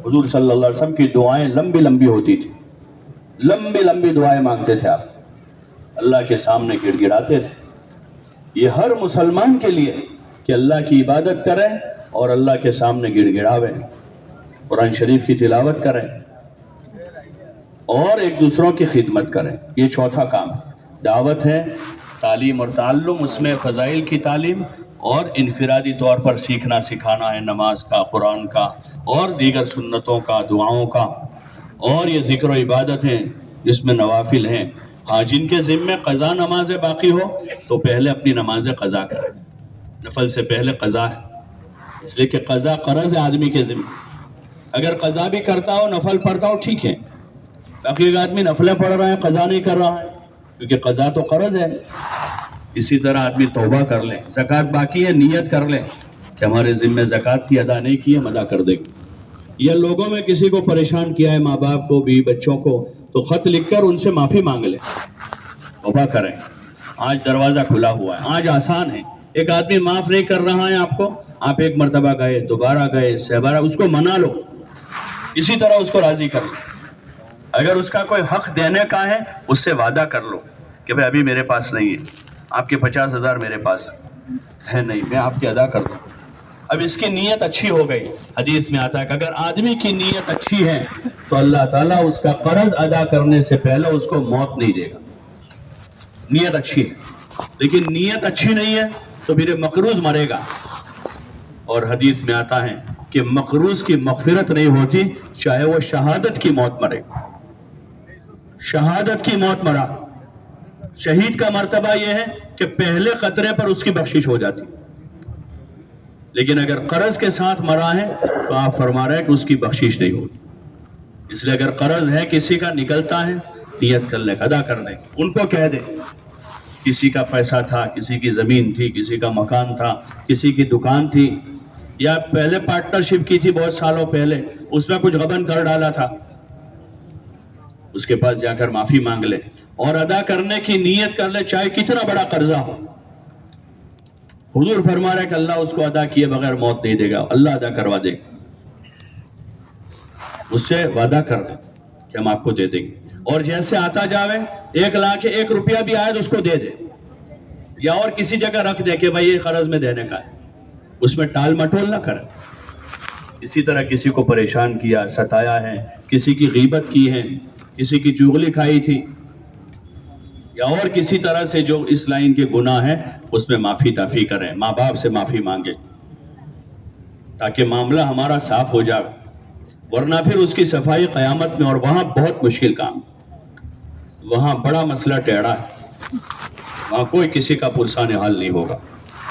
S1: حضور صلی اللہ علیہ وسلم کی دعائیں لمبی لمبی ہوتی تھی، لمبی لمبی دعائیں مانگتے تھے آپ، اللہ کے سامنے گڑ گڑاتے تھے۔ یہ ہر مسلمان کے لیے کہ اللہ کی عبادت کریں اور اللہ کے سامنے گڑ گڑاویں، قرآن شریف کی تلاوت کریں اور ایک دوسروں کی خدمت کریں۔ یہ چوتھا کام دعوت ہے، تعلیم اور تعلم، اس میں فضائل کی تعلیم اور انفرادی طور پر سیکھنا سکھانا ہے نماز کا، قرآن کا اور دیگر سنتوں کا، دعاؤں کا، اور یہ ذکر و عبادت ہیں جس میں نوافل ہیں۔ ہاں، جن کے ذمے قضا نماز باقی ہو تو پہلے اپنی نماز قضا کریں، نفل سے پہلے قضا ہے، اس لیے کہ قضا قرض ہے آدمی کے ذمے۔ اگر قضا بھی کرتا ہو، نفل پڑھتا ہو، ٹھیک ہے، باقی ایک آدمی نفلیں پڑھ رہا ہے، قضا نہیں کر رہا ہے، کیونکہ قضا تو قرض ہے۔ اسی طرح آدمی توبہ کر لے، زکوٰۃ باقی ہے، نیت کر لے کہ ہمارے ذمے زکوٰۃ کی ادا نہیں کی، ہم ادا کر دیں گے۔ یا لوگوں میں کسی کو پریشان کیا ہے، ماں باپ کو بھی، بچوں کو، تو خط لکھ کر ان سے معافی مانگ لیں، توبہ کریں۔ آج دروازہ کھلا ہوا ہے، آج آسان ہے۔ ایک آدمی معاف نہیں کر رہا ہے آپ کو، آپ ایک مرتبہ گئے، دوبارہ گئے، سہبارہ، اس کو منا لو، اسی طرح اس کو راضی کر لو۔ اگر اس کا کوئی حق دینے کا ہے، اس سے وعدہ کر لو کہ بھائی ابھی میرے پاس نہیں ہے، آپ کے 50,000 میرے پاس ہے نہیں، میں آپ کے ادا کر دوں۔ اب اس کی نیت اچھی ہو گئی۔ حدیث میں آتا ہے کہ اگر آدمی کی نیت اچھی ہے تو اللہ تعالیٰ اس کا قرض ادا کرنے سے پہلے اس کو موت نہیں دے گا۔ نیت اچھی ہے، لیکن نیت اچھی نہیں ہے تو پھر مقروض مرے گا، اور حدیث میں آتا ہے کہ مقروض کی مغفرت نہیں ہوتی چاہے وہ شہادت کی موت مرے۔ شہادت کی موت مرا، شہید کا مرتبہ یہ ہے کہ پہلے قطرے پر اس کی بخشش ہو جاتی، لیکن اگر قرض کے ساتھ مرا ہے تو آپ فرما رہے ہیں کہ اس کی بخشش نہیں ہوتی۔ اس لیے اگر قرض ہے کسی کا نکلتا ہے، نیت کر لیں، ادا کر دیں۔ ان کو کہہ دیں، کسی کا پیسہ تھا، کسی کی زمین تھی، کسی کا مکان تھا، کسی کی دکان تھی، یا پہلے پارٹنرشپ کی تھی بہت سالوں پہلے، اس میں کچھ غبن کر ڈالا تھا، اس کے پاس جا کر معافی مانگ لیں اور ادا کرنے کی نیت کر لیں، چاہے کتنا بڑا قرضہ ہو۔ حضور فرما رہا ہے کہ اللہ اس کو ادا کیے بغیر موت نہیں دے گا، اللہ ادا کروا دے گا۔ اس سے وعدہ کر دیں کہ ہم آپ کو دے دیں گے، اور جیسے آتا جاوے 1,00,000 1 روپیہ بھی آئے تو اس کو دے دے، یا اور کسی جگہ رکھ دے کہ بھائی یہ قرض میں دینے کا ہے، اس میں ٹال مٹول نہ کرے۔ اسی طرح کسی کو پریشان کیا، ستایا ہے، کسی کی غیبت کی ہے، کسی کی چغلی کھائی تھی، یا اور کسی طرح سے جو اس لائن کے گناہ ہیں، اس میں معافی تافی کریں، ماں باپ سے معافی مانگیں تاکہ معاملہ ہمارا صاف ہو جائے، ورنہ پھر اس کی صفائی قیامت میں، اور وہاں بہت مشکل کام، وہاں بڑا مسئلہ ٹیڑھا ہے، وہاں کوئی کسی کا پرسان حال نہیں ہوگا،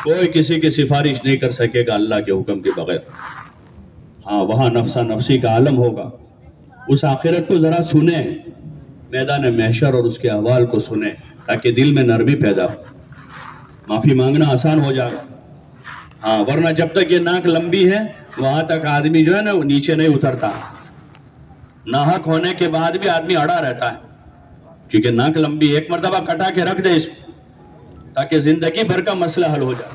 S1: کوئی کسی کی سفارش نہیں کر سکے گا اللہ کے حکم کے بغیر۔ ہاں، وہاں نفسا نفسی کا عالم ہوگا۔ اس آخرت کو ذرا سنیں، میدان محشر اور اس کے احوال کو سنیں، تاکہ دل میں نرمی پیدا ہو، معافی مانگنا آسان ہو جائے۔ ہاں، ورنہ جب تک یہ ناک لمبی ہے وہاں تک آدمی جو ہے نا وہ نیچے نہیں اترتا، ناحق ہونے کے بعد بھی آدمی اڑا رہتا ہے، کیونکہ ناک لمبی، ایک مرتبہ کٹا کے رکھ دے اس کو تاکہ زندگی بھر کا مسئلہ حل ہو جائے،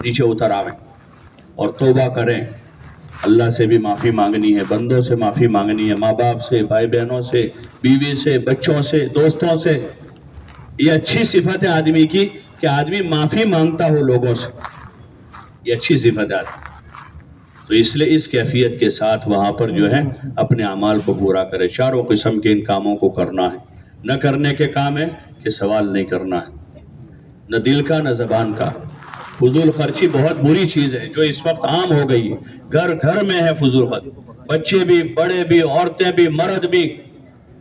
S1: نیچے اتر آویں اور توبہ کریں۔ اللہ سے بھی معافی مانگنی ہے، بندوں سے معافی مانگنی ہے، ماں باپ سے، بھائی بہنوں سے، بیوی سے، بچوں سے، دوستوں سے۔ یہ اچھی صفت ہے آدمی کی کہ آدمی معافی مانگتا ہو لوگوں سے، یہ اچھی صفت ہے آدمی۔ تو اس لیے اس کیفیت کے ساتھ وہاں پر جو ہے اپنے اعمال کو پورا کرے۔ چاروں قسم کے ان کاموں کو کرنا ہے، نہ کرنے کے کام ہے کہ سوال نہیں کرنا ہے، نہ دل کا نہ زبان کا۔ فضول خرچی بہت بری چیز ہے جو اس وقت عام ہو گئی ہے، گھر گھر میں ہے فضول خرچی، بچے بھی، بڑے بھی، عورتیں بھی، مرد بھی،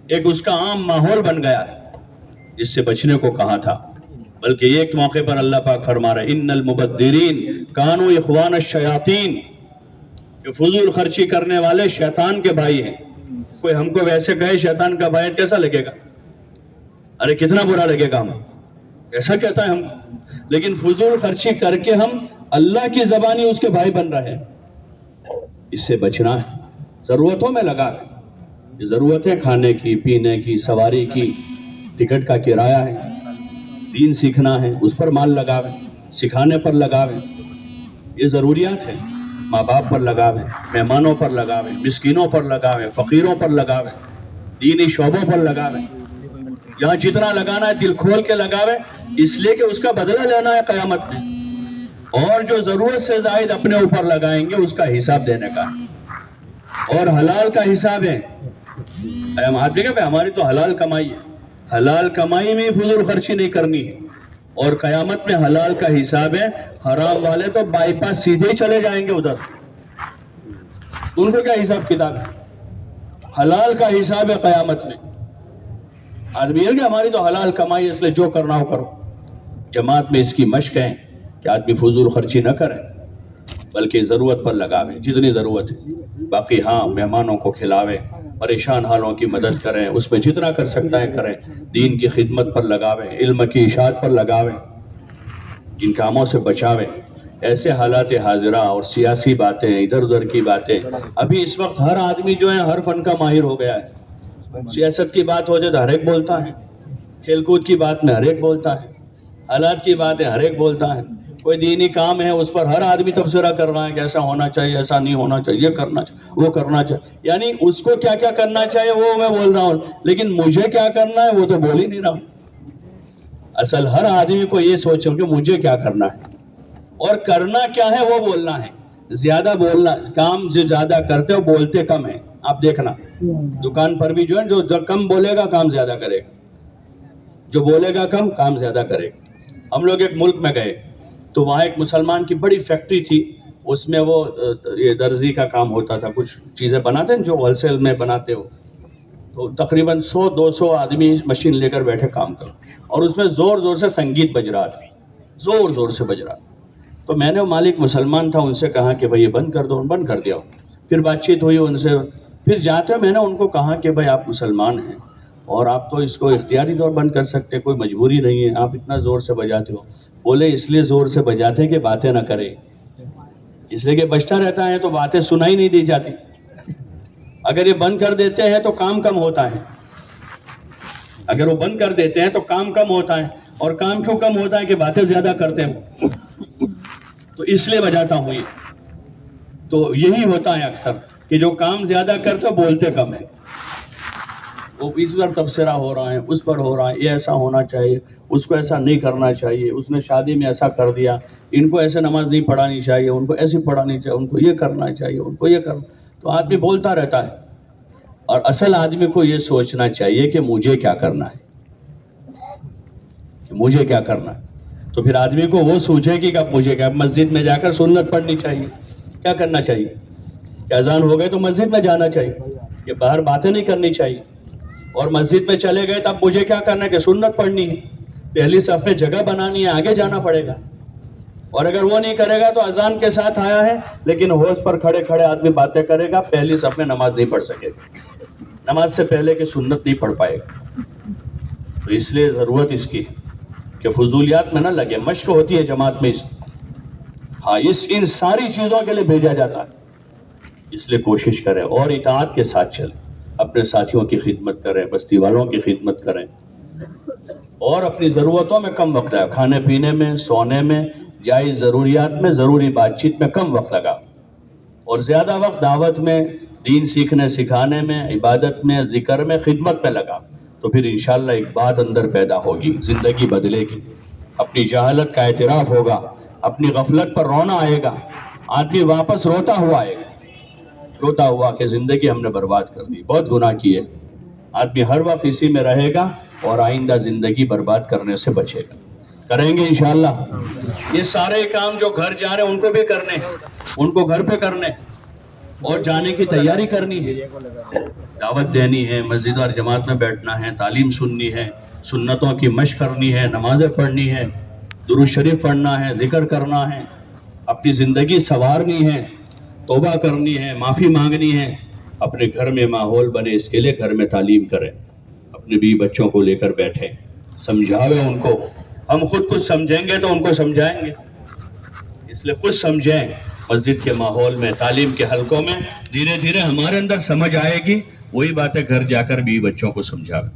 S1: ایک اس کا عام ماحول بن گیا ہے جس سے بچنے کو کہا تھا۔ بلکہ ایک موقع پر اللہ پاک فرما رہے ان المبذرین کانوا اخوان الشیاطین، کہ فضول خرچی کرنے والے شیطان کے بھائی ہیں۔ کوئی ہم کو ویسے کہے شیطان کا بھائی، کیسا لگے گا؟ ارے کتنا برا لگے گا، ہم ایسا کہتا ہے ہم، لیکن فضول خرچی کر کے ہم اللہ کی زبانی اس کے بھائی بن رہے ہیں۔ اس سے بچنا ہے، ضرورتوں میں لگا ہے، ضرورتیں کھانے کی، پینے کی، سواری کی، ٹکٹ کا کرایہ ہے، دین سیکھنا ہے، اس پر مال لگاویں، سکھانے پر لگاویں، یہ ضروریات ہیں۔ ماں باپ پر لگاویں، مہمانوں پر لگاویں، مسکینوں پر لگاویں، فقیروں پر لگاویں، دینی شعبوں پر لگاویں، جہاں جتنا لگانا ہے دل کھول کے لگاویں، اس لیے کہ اس کا بدلہ لینا ہے قیامت میں، اور جو ضرورت سے زائد اپنے اوپر لگائیں گے اس کا حساب دینے کا ہے، اور حلال کا حساب ہے۔ آپ دیکھیں بھائی ہماری تو حلال کمائی ہے، حلال کمائی میں فضول خرچی نہیں کرنی ہے، اور قیامت میں حلال کا حساب ہے۔ حرام والے تو بائی پاس سیدھے ہی چلے جائیں گے ادھر، ان کو کیا حساب کتاب ہے؟ حلال کا حساب ہے قیامت میں۔ آدمی ہے کہ ہماری تو حلال کمائی ہے اس لیے جو کرنا ہو کرو۔ جماعت میں اس کی مشق ہے کہ آدمی فضول خرچی نہ کرے بلکہ ضرورت پر لگاوے جتنی ضرورت ہے، باقی ہاں مہمانوں کو کھلاوے، پریشان حالوں کی مدد کریں، اس میں جتنا کر سکتا ہے کریں، دین کی خدمت پر لگاویں، علم کی اشاعت پر لگاویں، ان کاموں سے بچاویں۔ ایسے حالات حاضرہ اور سیاسی باتیں، ادھر ادھر کی باتیں، ابھی اس وقت ہر آدمی جو ہے ہر فن کا ماہر ہو گیا ہے۔ سیاست کی بات ہو جائے تو ہر ایک بولتا ہے، کھیل کود کی بات میں ہر ایک بولتا ہے، حالات کی بات ہے ہر ایک بولتا ہے، کوئی دینی کام ہے اس پر ہر آدمی تبصرہ کر رہا ہے کہ ایسا ہونا چاہیے، ایسا نہیں ہونا چاہیے، یہ کرنا چاہیے، وہ کرنا چاہیے، یعنی اس کو کیا کیا کرنا چاہیے وہ میں بول رہا ہوں، لیکن مجھے کیا کرنا ہے وہ تو بول ہی نہیں رہا ہوں۔ اصل ہر آدمی کو یہ سوچوں کہ مجھے کیا کرنا ہے اور کرنا کیا ہے وہ بولنا ہے۔ زیادہ بولنا، کام جو زیادہ کرتے ہو بولتے کم ہیں، آپ دیکھنا دکان پر بھی جو ہے جو کم بولے گا کام زیادہ کرے گا، جو بولے گا کم کام زیادہ کرے گا۔ ہم لوگ ایک ملک میں گئے تو وہاں ایک مسلمان کی بڑی فیکٹری تھی، اس میں وہ یہ درزی کا کام ہوتا تھا، کچھ چیزیں بناتے ہیں جو ہول سیل میں بناتے ہو، تو تقریباً 100-200 آدمی مشین لے کر بیٹھے کام کرو، اور اس میں زور زور سے سنگیت بج رہا تھا، زور زور سے بج رہا۔ تو میں نے مالک مسلمان تھا، ان سے کہا کہ بھائی یہ بند کر دو، بند کر دیا۔ پھر بات چیت ہوئی ان سے، پھر جاتے میں نے ان کو کہا کہ بھائی آپ مسلمان ہیں اور آپ تو اس کو اختیاری طور بند کر سکتے، کوئی مجبوری نہیں ہے، آپ اتنا زور سے بجاتے ہو۔ بولے اس لیے زور سے بجاتے ہیں کہ باتیں نہ کریں، اس لیے کہ بجتا رہتا ہے تو باتیں سنائی نہیں دی جاتی، اگر یہ بند کر دیتے ہیں تو کام کم ہوتا ہے، اگر وہ بند کر دیتے ہیں تو کام کم ہوتا ہے، اور کام کیوں کم ہوتا ہے کہ باتیں زیادہ کرتے ہیں، تو اس لیے بجاتا ہوں یہ۔ تو یہی ہوتا ہے اکثر کہ جو کام زیادہ کرتے بولتے کم ہیں، وہ اس پر تبصرہ ہو رہا ہے، اس پر ہو رہا ہے، یہ ایسا ہونا چاہیے، اس کو ایسا نہیں کرنا چاہیے، اس نے شادی میں ایسا کر دیا، ان کو ایسے نماز نہیں پڑھانی چاہیے، ان کو ایسی پڑھانی چاہیے، ان کو یہ کرنا چاہیے، ان کو یہ کرنا، تو آدمی بولتا رہتا ہے۔ اور اصل آدمی کو یہ سوچنا چاہیے کہ مجھے کیا کرنا ہے، کہ مجھے کیا کرنا ہے۔ تو پھر آدمی کو وہ سوچے کہ اب مجھے کیا، مسجد میں جا کر سنت پڑھنی چاہیے، کیا کرنا چاہیے، کہ اذان ہو گئے تو مسجد میں جانا چاہیے، کہ باہر باتیں نہیں کرنی چاہیے، اور مسجد میں چلے گئے تب مجھے کیا کرنا ہے کہ سنت پڑھنی ہے، پہلی صف میں جگہ بنانی ہے، آگے جانا پڑے گا، اور اگر وہ نہیں کرے گا تو اذان کے ساتھ آیا ہے لیکن ہوش پر کھڑے کھڑے آدمی باتیں کرے گا، پہلی صف میں نماز نہیں پڑھ سکے گا، نماز سے پہلے کہ سنت نہیں پڑھ پائے گا۔ تو اس لیے ضرورت اس کی کہ فضولیات میں نہ لگے، مشق ہوتی ہے جماعت میں، ہاں ان ساری چیزوں کے لیے بھیجا جاتا ہے، اس لیے کوشش کریں اور اطاعت کے ساتھ چلیں، اپنے ساتھیوں کی خدمت کریں، بستی والوں کی خدمت کریں، اور اپنی ضرورتوں میں کم وقت لگا، کھانے پینے میں، سونے میں، جائز ضروریات میں، ضروری بات چیت میں کم وقت لگا، اور زیادہ وقت دعوت میں، دین سیکھنے سکھانے میں، عبادت میں، ذکر میں، خدمت میں لگا، تو پھر انشاءاللہ ایک بات اندر پیدا ہوگی، زندگی بدلے گی، اپنی جہالت کا اعتراف ہوگا، اپنی غفلت پر رونا آئے گا، آدمی واپس روتا ہوا آئے گا، روتا ہوا کہ زندگی ہم نے برباد کر دی، بہت گناہ کیے۔ آدمی ہر وقت اسی میں رہے گا اور آئندہ زندگی برباد کرنے سے بچے گا۔ کریں گے انشاءاللہ یہ سارے کام جو گھر جا رہے ہیں ان کو بھی کرنے، ان کو گھر پہ کرنے، اور جانے کی تیاری کرنی ہے، دعوت دینی ہے، مسجد اور جماعت میں بیٹھنا ہے، تعلیم سننی ہے، سنتوں کی مشق کرنی ہے، نمازیں پڑھنی ہے، درود شریف پڑھنا ہے، ذکر کرنا ہے، اپنی زندگی سنوارنی ہے، توبہ کرنی ہے، معافی مانگنی ہے، اپنے گھر میں ماحول بنے، اس کے لیے گھر میں تعلیم کریں، اپنے بیوی بچوں کو لے کر بیٹھیں، سمجھاویں ان کو، ہم خود کچھ سمجھیں گے تو ان کو سمجھائیں گے، اس لیے خود سمجھیں، مسجد کے ماحول میں، تعلیم کے حلقوں میں، دھیرے دھیرے ہمارے اندر سمجھ آئے گی، وہی باتیں گھر جا کر بیوی بچوں کو سمجھاویں،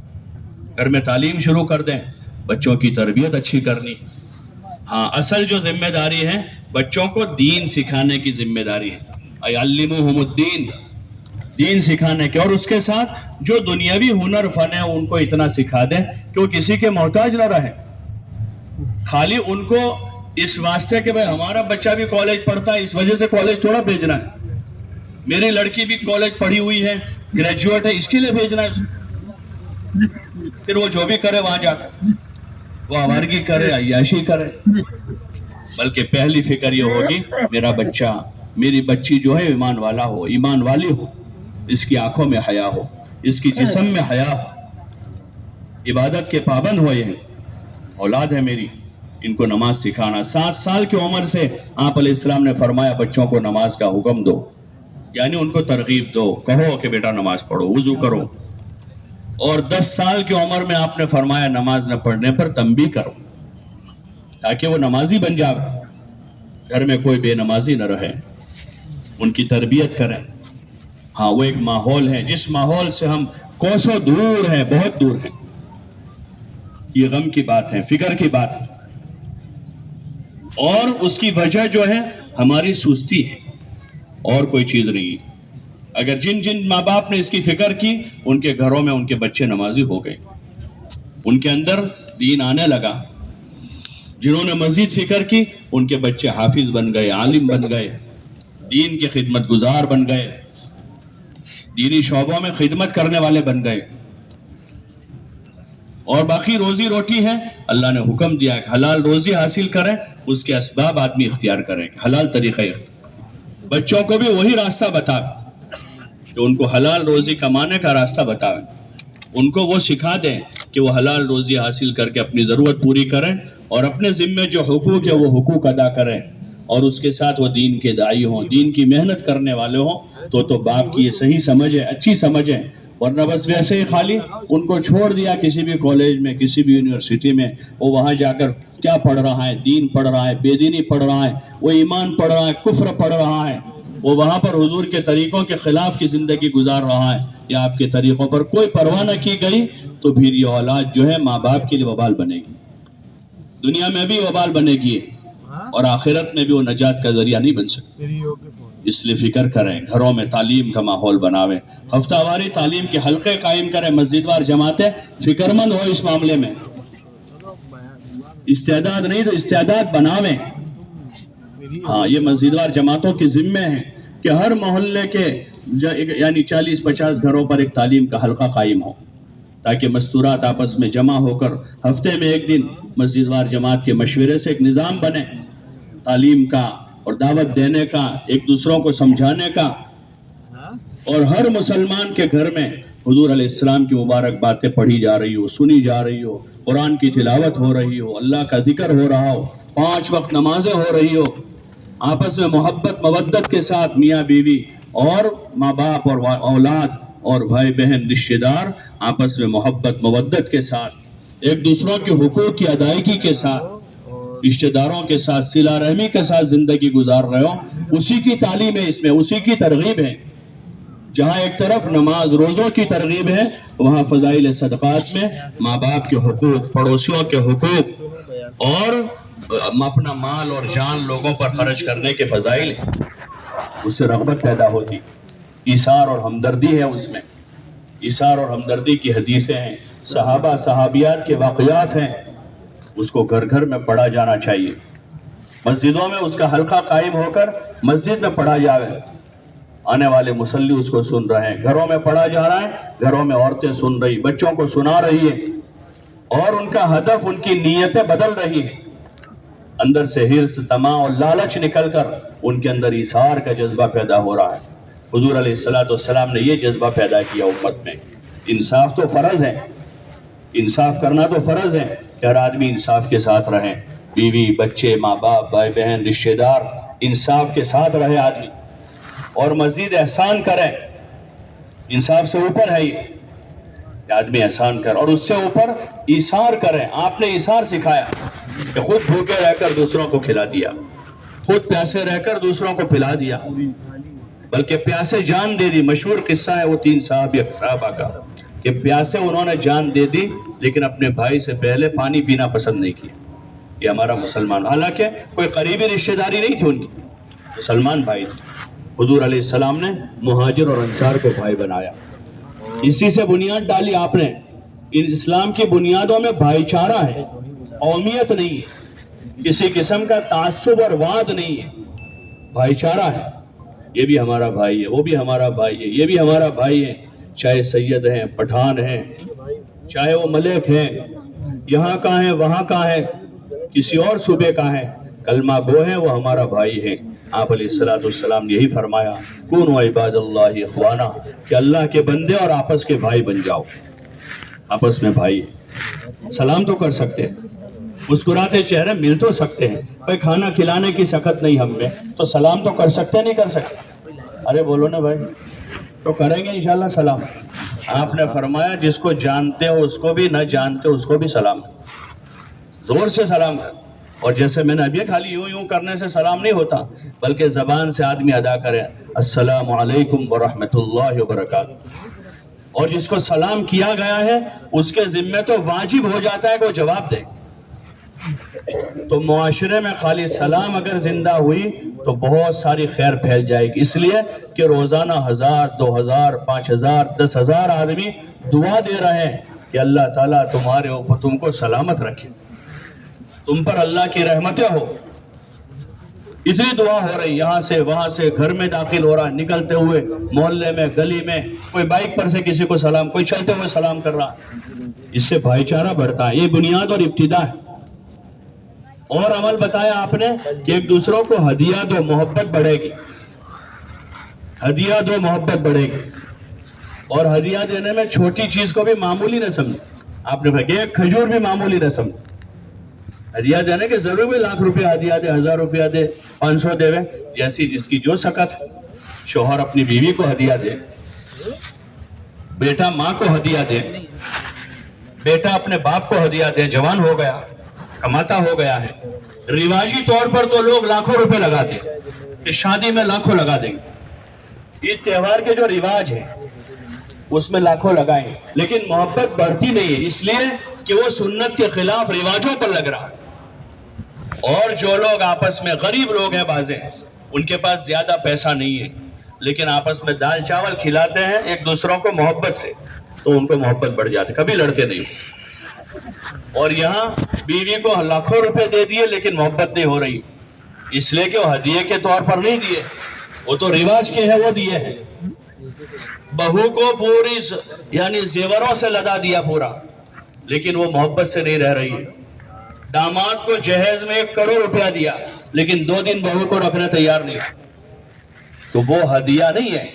S1: گھر میں تعلیم شروع کر دیں، بچوں کی تربیت اچھی کرنی، ہاں اصل جو ذمہ داری ہے بچوں کو دین سکھانے کی ذمہ داری ہے، اَيَعَلِّمُهُمُ الدین، دین سکھانے کے، اور اس کے ساتھ جو دنیاوی ہنر فن ہے ان کو اتنا سکھا دیں کہ وہ کسی کے محتاج نہ رہے. خالی ان کو اس واسطے کہ بھائی ہمارا بچہ بھی کالج پڑھتا ہے اس وجہ سے کالج تھوڑا بھیجنا ہے، میری لڑکی بھی کالج پڑھی ہوئی ہے، گریجویٹ ہے، اس کے لیے بھیجنا ہے. پھر وہ جو بھی کرے وہاں جا کر وہ آوارگی کرے، عیاشی کرے. بلکہ پہلی فکر یہ ہوگی میرا بچہ، میری بچی جو ہے ایمان والا ہو، ایمان والی ہو، اس کی آنکھوں میں حیا ہو، اس کی جسم میں حیا ہو، عبادت کے پابند ہو. یہ اولاد ہے میری، ان کو نماز سکھانا. 7 سال کی عمر سے آپ علیہ السلام نے فرمایا بچوں کو نماز کا حکم دو، یعنی ان کو ترغیب دو، کہو کہ بیٹا نماز پڑھو، وضو کرو. اور 10 سال کی عمر میں آپ نے فرمایا نماز نہ پڑھنے پر تنبیہ کرو تاکہ وہ نمازی بن جائے، گھر میں کوئی بے نمازی نہ رہے، ان کی تربیت کریں. ہاں وہ ایک ماحول ہے جس ماحول سے ہم کوسوں دور ہیں، بہت دور ہیں. یہ غم کی بات ہے، فکر کی بات ہے، اور اس کی وجہ جو ہے ہماری سستی ہے اور کوئی چیز نہیں. اگر جن ماں باپ نے اس کی فکر کی ان کے گھروں میں ان کے بچے نمازی ہو گئے، ان کے اندر دین آنے لگا. جنہوں نے مزید فکر کی ان کے بچے حافظ بن گئے، عالم بن گئے، دین کے خدمت گزار بن گئے، دینی شعبوں میں خدمت کرنے والے بن گئے. اور باقی روزی روٹی ہے، اللہ نے حکم دیا کہ حلال روزی حاصل کریں، اس کے اسباب آدمی اختیار کریں، حلال طریقے. بچوں کو بھی وہی راستہ بتائیں کہ ان کو حلال روزی کمانے کا راستہ بتائیں، ان کو وہ سکھا دیں کہ وہ حلال روزی حاصل کر کے اپنی ضرورت پوری کریں اور اپنے ذمے جو حقوق ہے وہ حقوق ادا کریں، اور اس کے ساتھ وہ دین کے داعی ہوں، دین کی محنت کرنے والے ہوں. تو باپ کی یہ صحیح سمجھ ہے، اچھی سمجھ ہے. ورنہ بس ویسے ہی خالی ان کو چھوڑ دیا کسی بھی کالج میں، کسی بھی یونیورسٹی میں، وہ وہاں جا کر کیا پڑھ رہا ہے؟ دین پڑھ رہا ہے، بے دینی پڑھ رہا ہے، وہ ایمان پڑھ رہا ہے، کفر پڑھ رہا ہے، وہ وہاں پر حضور کے طریقوں کے خلاف کی زندگی گزار رہا ہے، یا آپ کے طریقوں پر کوئی پرواہ نہ کی گئی، تو پھر یہ اولاد جو ہے ماں باپ کے لیے وبال بنے گی، دنیا میں بھی وبال بنے گی اور آخرت میں بھی وہ نجات کا ذریعہ نہیں بن سکتی. اس لیے فکر کریں، گھروں میں تعلیم کا ماحول بناویں، ہفتہ واری تعلیم کے حلقے قائم کریں، مسجد وار جماعتیں، فکر مند ہو اس معاملے میں. استعداد نہیں تو استعداد بناویں. ہاں یہ مسجد وار جماعتوں کے ذمے ہیں کہ ہر محلے کے یعنی 40-50 گھروں پر ایک تعلیم کا حلقہ قائم ہو، تاکہ مستورات آپس میں جمع ہو کر ہفتے میں ایک دن مسجد وار جماعت کے مشورے سے ایک نظام بنے تعلیم کا اور دعوت دینے کا، ایک دوسروں کو سمجھانے کا. اور ہر مسلمان کے گھر میں حضور علیہ السلام کی مبارک باتیں پڑھی جا رہی ہو، سنی جا رہی ہو، قرآن کی تلاوت ہو رہی ہو، اللہ کا ذکر ہو رہا ہو، 5 وقت نمازیں ہو رہی ہو، آپس میں محبت مودت کے ساتھ میاں بیوی اور ماں باپ اور اولاد اور بھائی بہن رشتہ دار آپس میں محبت مودت کے ساتھ ایک دوسروں کے حقوق کی ادائیگی کے ساتھ رشتہ داروں کے ساتھ صلہ رحمی کے ساتھ زندگی گزار رہے ہو. اسی کی تعلیم ہے، اس میں اسی کی ترغیب ہے. جہاں ایک طرف نماز روزوں کی ترغیب ہے، وہاں فضائل صدقات میں ماں باپ کے حقوق، پڑوسیوں کے حقوق اور اپنا مال اور جان لوگوں پر خرچ کرنے کے فضائل ہیں. اس سے رغبت پیدا ہوتی، ایثار اور ہمدردی ہے اس میں، ایثار اور ہمدردی کی حدیثیں ہیں، صحابہ صحابیات کے واقعات ہیں. اس کو گھر گھر میں پڑھا جانا چاہیے. مسجدوں میں اس کا حلقہ قائم ہو کر مسجد میں پڑھا جائے، آنے والے مصلی اس کو سن رہے ہیں، گھروں میں پڑھا جا رہا ہے، گھروں میں عورتیں سن رہی، بچوں کو سنا رہی ہیں، اور ان کا ہدف، ان کی نیتیں بدل رہی ہیں. اندر سے حرص، طمع اور لالچ نکل کر ان کے اندر ایثار کا جذبہ پیدا ہو رہا ہے. حضور علیہ السلام نے یہ جذبہ پیدا کیا امت میں. انصاف تو فرض ہے، انصاف کرنا تو فرض ہے کہ ہر آدمی انصاف کے ساتھ رہے، بیوی بچے ماں باپ بھائی بہن رشتہ دار انصاف کے ساتھ رہے آدمی، اور مزید احسان کرے. انصاف سے اوپر ہے یہ کہ آدمی احسان کرے، اور اس سے اوپر ایثار کرے. آپ نے ایثار سکھایا کہ خود بھوکے رہ کر دوسروں کو کھلا دیا، خود پیاسے رہ کر دوسروں کو پلا دیا، بلکہ پیاسے جان دے دی. مشہور قصہ ہے وہ 3 صحابہ کا کہ پیاسے انہوں نے جان دے دی، لیکن اپنے بھائی سے پہلے پانی پینا پسند نہیں کیا. یہ ہمارا مسلمان، حالانکہ کوئی قریبی رشتہ داری نہیں تھی ان کی، مسلمان بھائی تھے۔ حضور علیہ السلام نے مہاجر اور انصار کو بھائی بنایا، اسی سے بنیاد ڈالی آپ نے۔ اسلام کی بنیادوں میں بھائی چارہ ہے، قومیت نہیں ہے، کسی قسم کا تعصب اور واد نہیں ہے، بھائی چارہ ہے۔ یہ بھی ہمارا بھائی ہے، وہ بھی ہمارا بھائی ہے، یہ بھی ہمارا بھائی ہے، چاہے سید ہیں، پٹھان ہیں، چاہے وہ ملک ہیں، یہاں کا ہے، وہاں کا ہے، کسی اور صوبے کا ہے، کلمہ گو ہے، وہ ہمارا بھائی ہے۔ آپ علیہ السلام نے یہی فرمایا، کونوا عباد اللہ اخوانا، کہ اللہ کے بندے اور آپس کے بھائی بن جاؤ، آپس میں بھائی ہیں۔ سلام تو کر سکتے ہیں، مسکراتے چہرے مل تو سکتے ہیں، کوئی کھانا کھلانے کی سخت نہیں ہم میں، تو سلام تو کر سکتے نہیں کر سکتے؟ ارے بولو نا بھائی، تو کریں گے انشاءاللہ سلام۔ آپ نے فرمایا جس کو جانتے ہو اس کو بھی، نہ جانتے ہو اس کو بھی سلام، زور سے سلام کر۔ اور جیسے میں نے ابھی خالی یوں کرنے سے سلام نہیں ہوتا، بلکہ زبان سے آدمی ادا کرے السلام علیکم ورحمۃ اللہ وبرکاتہ، اور جس کو سلام کیا گیا ہے اس کے ذمہ تو واجب ہو جاتا ہے کہ وہ جواب دے۔ تو معاشرے میں خالی سلام اگر زندہ ہوئی تو بہت ساری خیر پھیل جائے گی، اس لیے کہ روزانہ 1000 2000 5000 10,000 آدمی دعا دے رہے ہیں کہ اللہ تعالیٰ تمہارے اوپر تم کو سلامت رکھے، تم پر اللہ کی رحمتیں ہو۔ اتنی دعا ہو رہی، یہاں سے وہاں سے، گھر میں داخل ہو رہا، نکلتے ہوئے محلے میں، گلی میں، کوئی بائک پر سے کسی کو سلام، کوئی چلتے ہوئے سلام کر رہا، اس سے بھائی چارہ بڑھتا ہے۔ یہ بنیاد اور ابتدا ہے۔ اور عمل بتایا آپ نے کہ ایک دوسروں کو ہدیہ دو، محبت بڑھے گی، ہدیہ دو، محبت بڑھے گی۔ اور ہدیہ دینے میں چھوٹی چیز کو بھی معمولی نہ سمجھے، آپ نے کہا ایک کھجور بھی معمولی نہ سمجھے۔ ہدیہ دینے کے ضرور بھی 1,00,000 روپیہ ہدیہ دے، 1,000 روپیہ دے، 500 دے، جیسی جس کی جو سکت۔ شوہر اپنی بیوی کو ہدیہ دے، بیٹا ماں کو ہدیہ دے، بیٹا اپنے باپ کو ہدیہ دے، جوان ہو گیا، کماتا ہو گیا ہے۔ رواجی طور پر تو لوگ لاکھوں روپے لگاتے ہیں کہ شادی میں لاکھوں لگا دیں گے، اس تہوار کے جو رواج ہیں اس میں لاکھوں لگائیں، لیکن محبت بڑھتی نہیں ہے، اس لیے کہ وہ سنت کے خلاف رواجوں پر لگ رہا۔ اور جو لوگ آپس میں، غریب لوگ ہیں بازے، ان کے پاس زیادہ پیسہ نہیں ہے، لیکن آپس میں دال چاول کھلاتے ہیں ایک دوسروں کو محبت سے، تو ان کو محبت بڑھ جاتی، کبھی لڑتے نہیں۔ اور یہاں بیوی کو لاکھوں روپے دے دیے لیکن محبت نہیں ہو رہی، اس لیے کہ وہ ہدیے کے طور پر نہیں دیے، وہ تو رواج کے ہیں، وہ دیے ہیں۔ بہو کو پوری یعنی زیوروں سے لدا دیا پورا، لیکن وہ محبت سے نہیں رہ رہی ہے۔ داماد کو جہیز میں 1 کروڑ روپیہ دیا، لیکن 2 دن بہو کو رکھنے تیار نہیں، تو وہ ہدیہ نہیں ہے،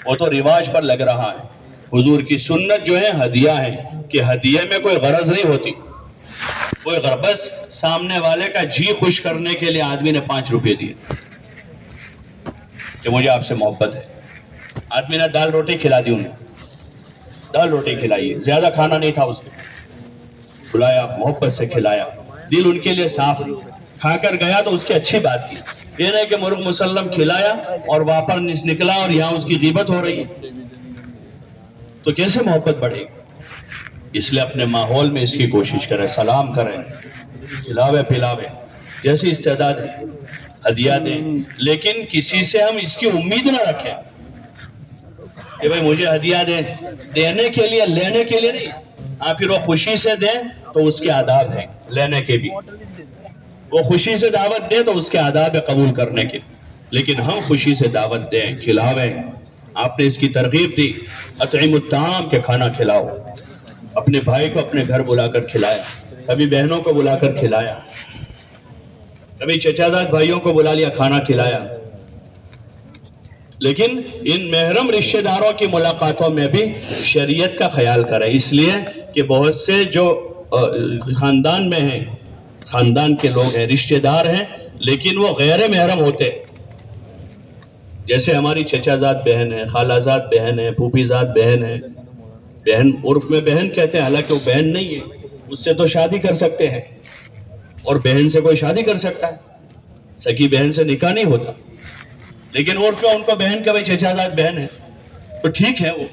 S1: وہ تو رواج پر لگ رہا ہے۔ حضور کی سنت جو ہے ہدیہ ہے، کہ ہدیے میں کوئی غرض نہیں ہوتی، کوئی غرض، بس سامنے والے کا جی خوش کرنے کے لیے آدمی نے 5 روپے دیے کہ مجھے آپ سے محبت ہے۔ آدمی نے دال روٹی کھلا دی، انہیں دال روٹی کھلائی، زیادہ کھانا نہیں تھا اس کو، بلایا، محبت سے کھلایا، دل ان کے لیے صاف، کھا کر گیا تو اس کی اچھی بات کی، یہ نہیں کہ مرغ مسلم کھلایا اور واپس نکلا اور یہاں اس کی غیبت ہو رہی ہے، تو کیسے محبت بڑھے گی؟ اس لیے اپنے ماحول میں اس کی کوشش کریں، سلام کریں، کھلاوے پلاوے، جیسی استعداد ہے ہدیہ دیں، لیکن کسی سے ہم اس کی امید نہ رکھیں کہ بھئی مجھے ہدیہ دیں، دینے کے لیے، لینے کے لیے نہیں۔ ہاں پھر وہ خوشی سے دیں تو اس کے آداب ہیں لینے کے بھی، وہ خوشی سے دعوت دیں تو اس کے آداب ہے قبول کرنے کے، لیکن ہم خوشی سے دعوت دیں، کھلاویں۔ آپ نے اس کی ترغیب دی، اطعم الطعام، کے کھانا کھلاؤ، اپنے بھائی کو اپنے گھر بلا کر کھلایا، کبھی بہنوں کو بلا کر کھلایا، کبھی چچا زاد بھائیوں کو بلا لیا، کھانا کھلایا۔ لیکن ان محرم رشتہ داروں کی ملاقاتوں میں بھی شریعت کا خیال کریں، اس لیے کہ بہت سے جو خاندان میں ہیں، خاندان کے لوگ ہیں، رشتہ دار ہیں، لیکن وہ غیر محرم ہوتے، جیسے ہماری چچا زاد بہن ہے، خالہ زاد بہن ہے، پھوپھی زاد بہن ہے، بہن عرف میں بہن کہتے ہیں، حالانکہ وہ بہن نہیں ہے، اس سے تو شادی کر سکتے ہیں، اور بہن سے کوئی شادی کر سکتا ہے، سکی بہن سے نکاح نہیں ہوتا، لیکن عرف میں ان کو بہن کا بھائی چچا زاد بہن ہے تو ٹھیک ہے وہ،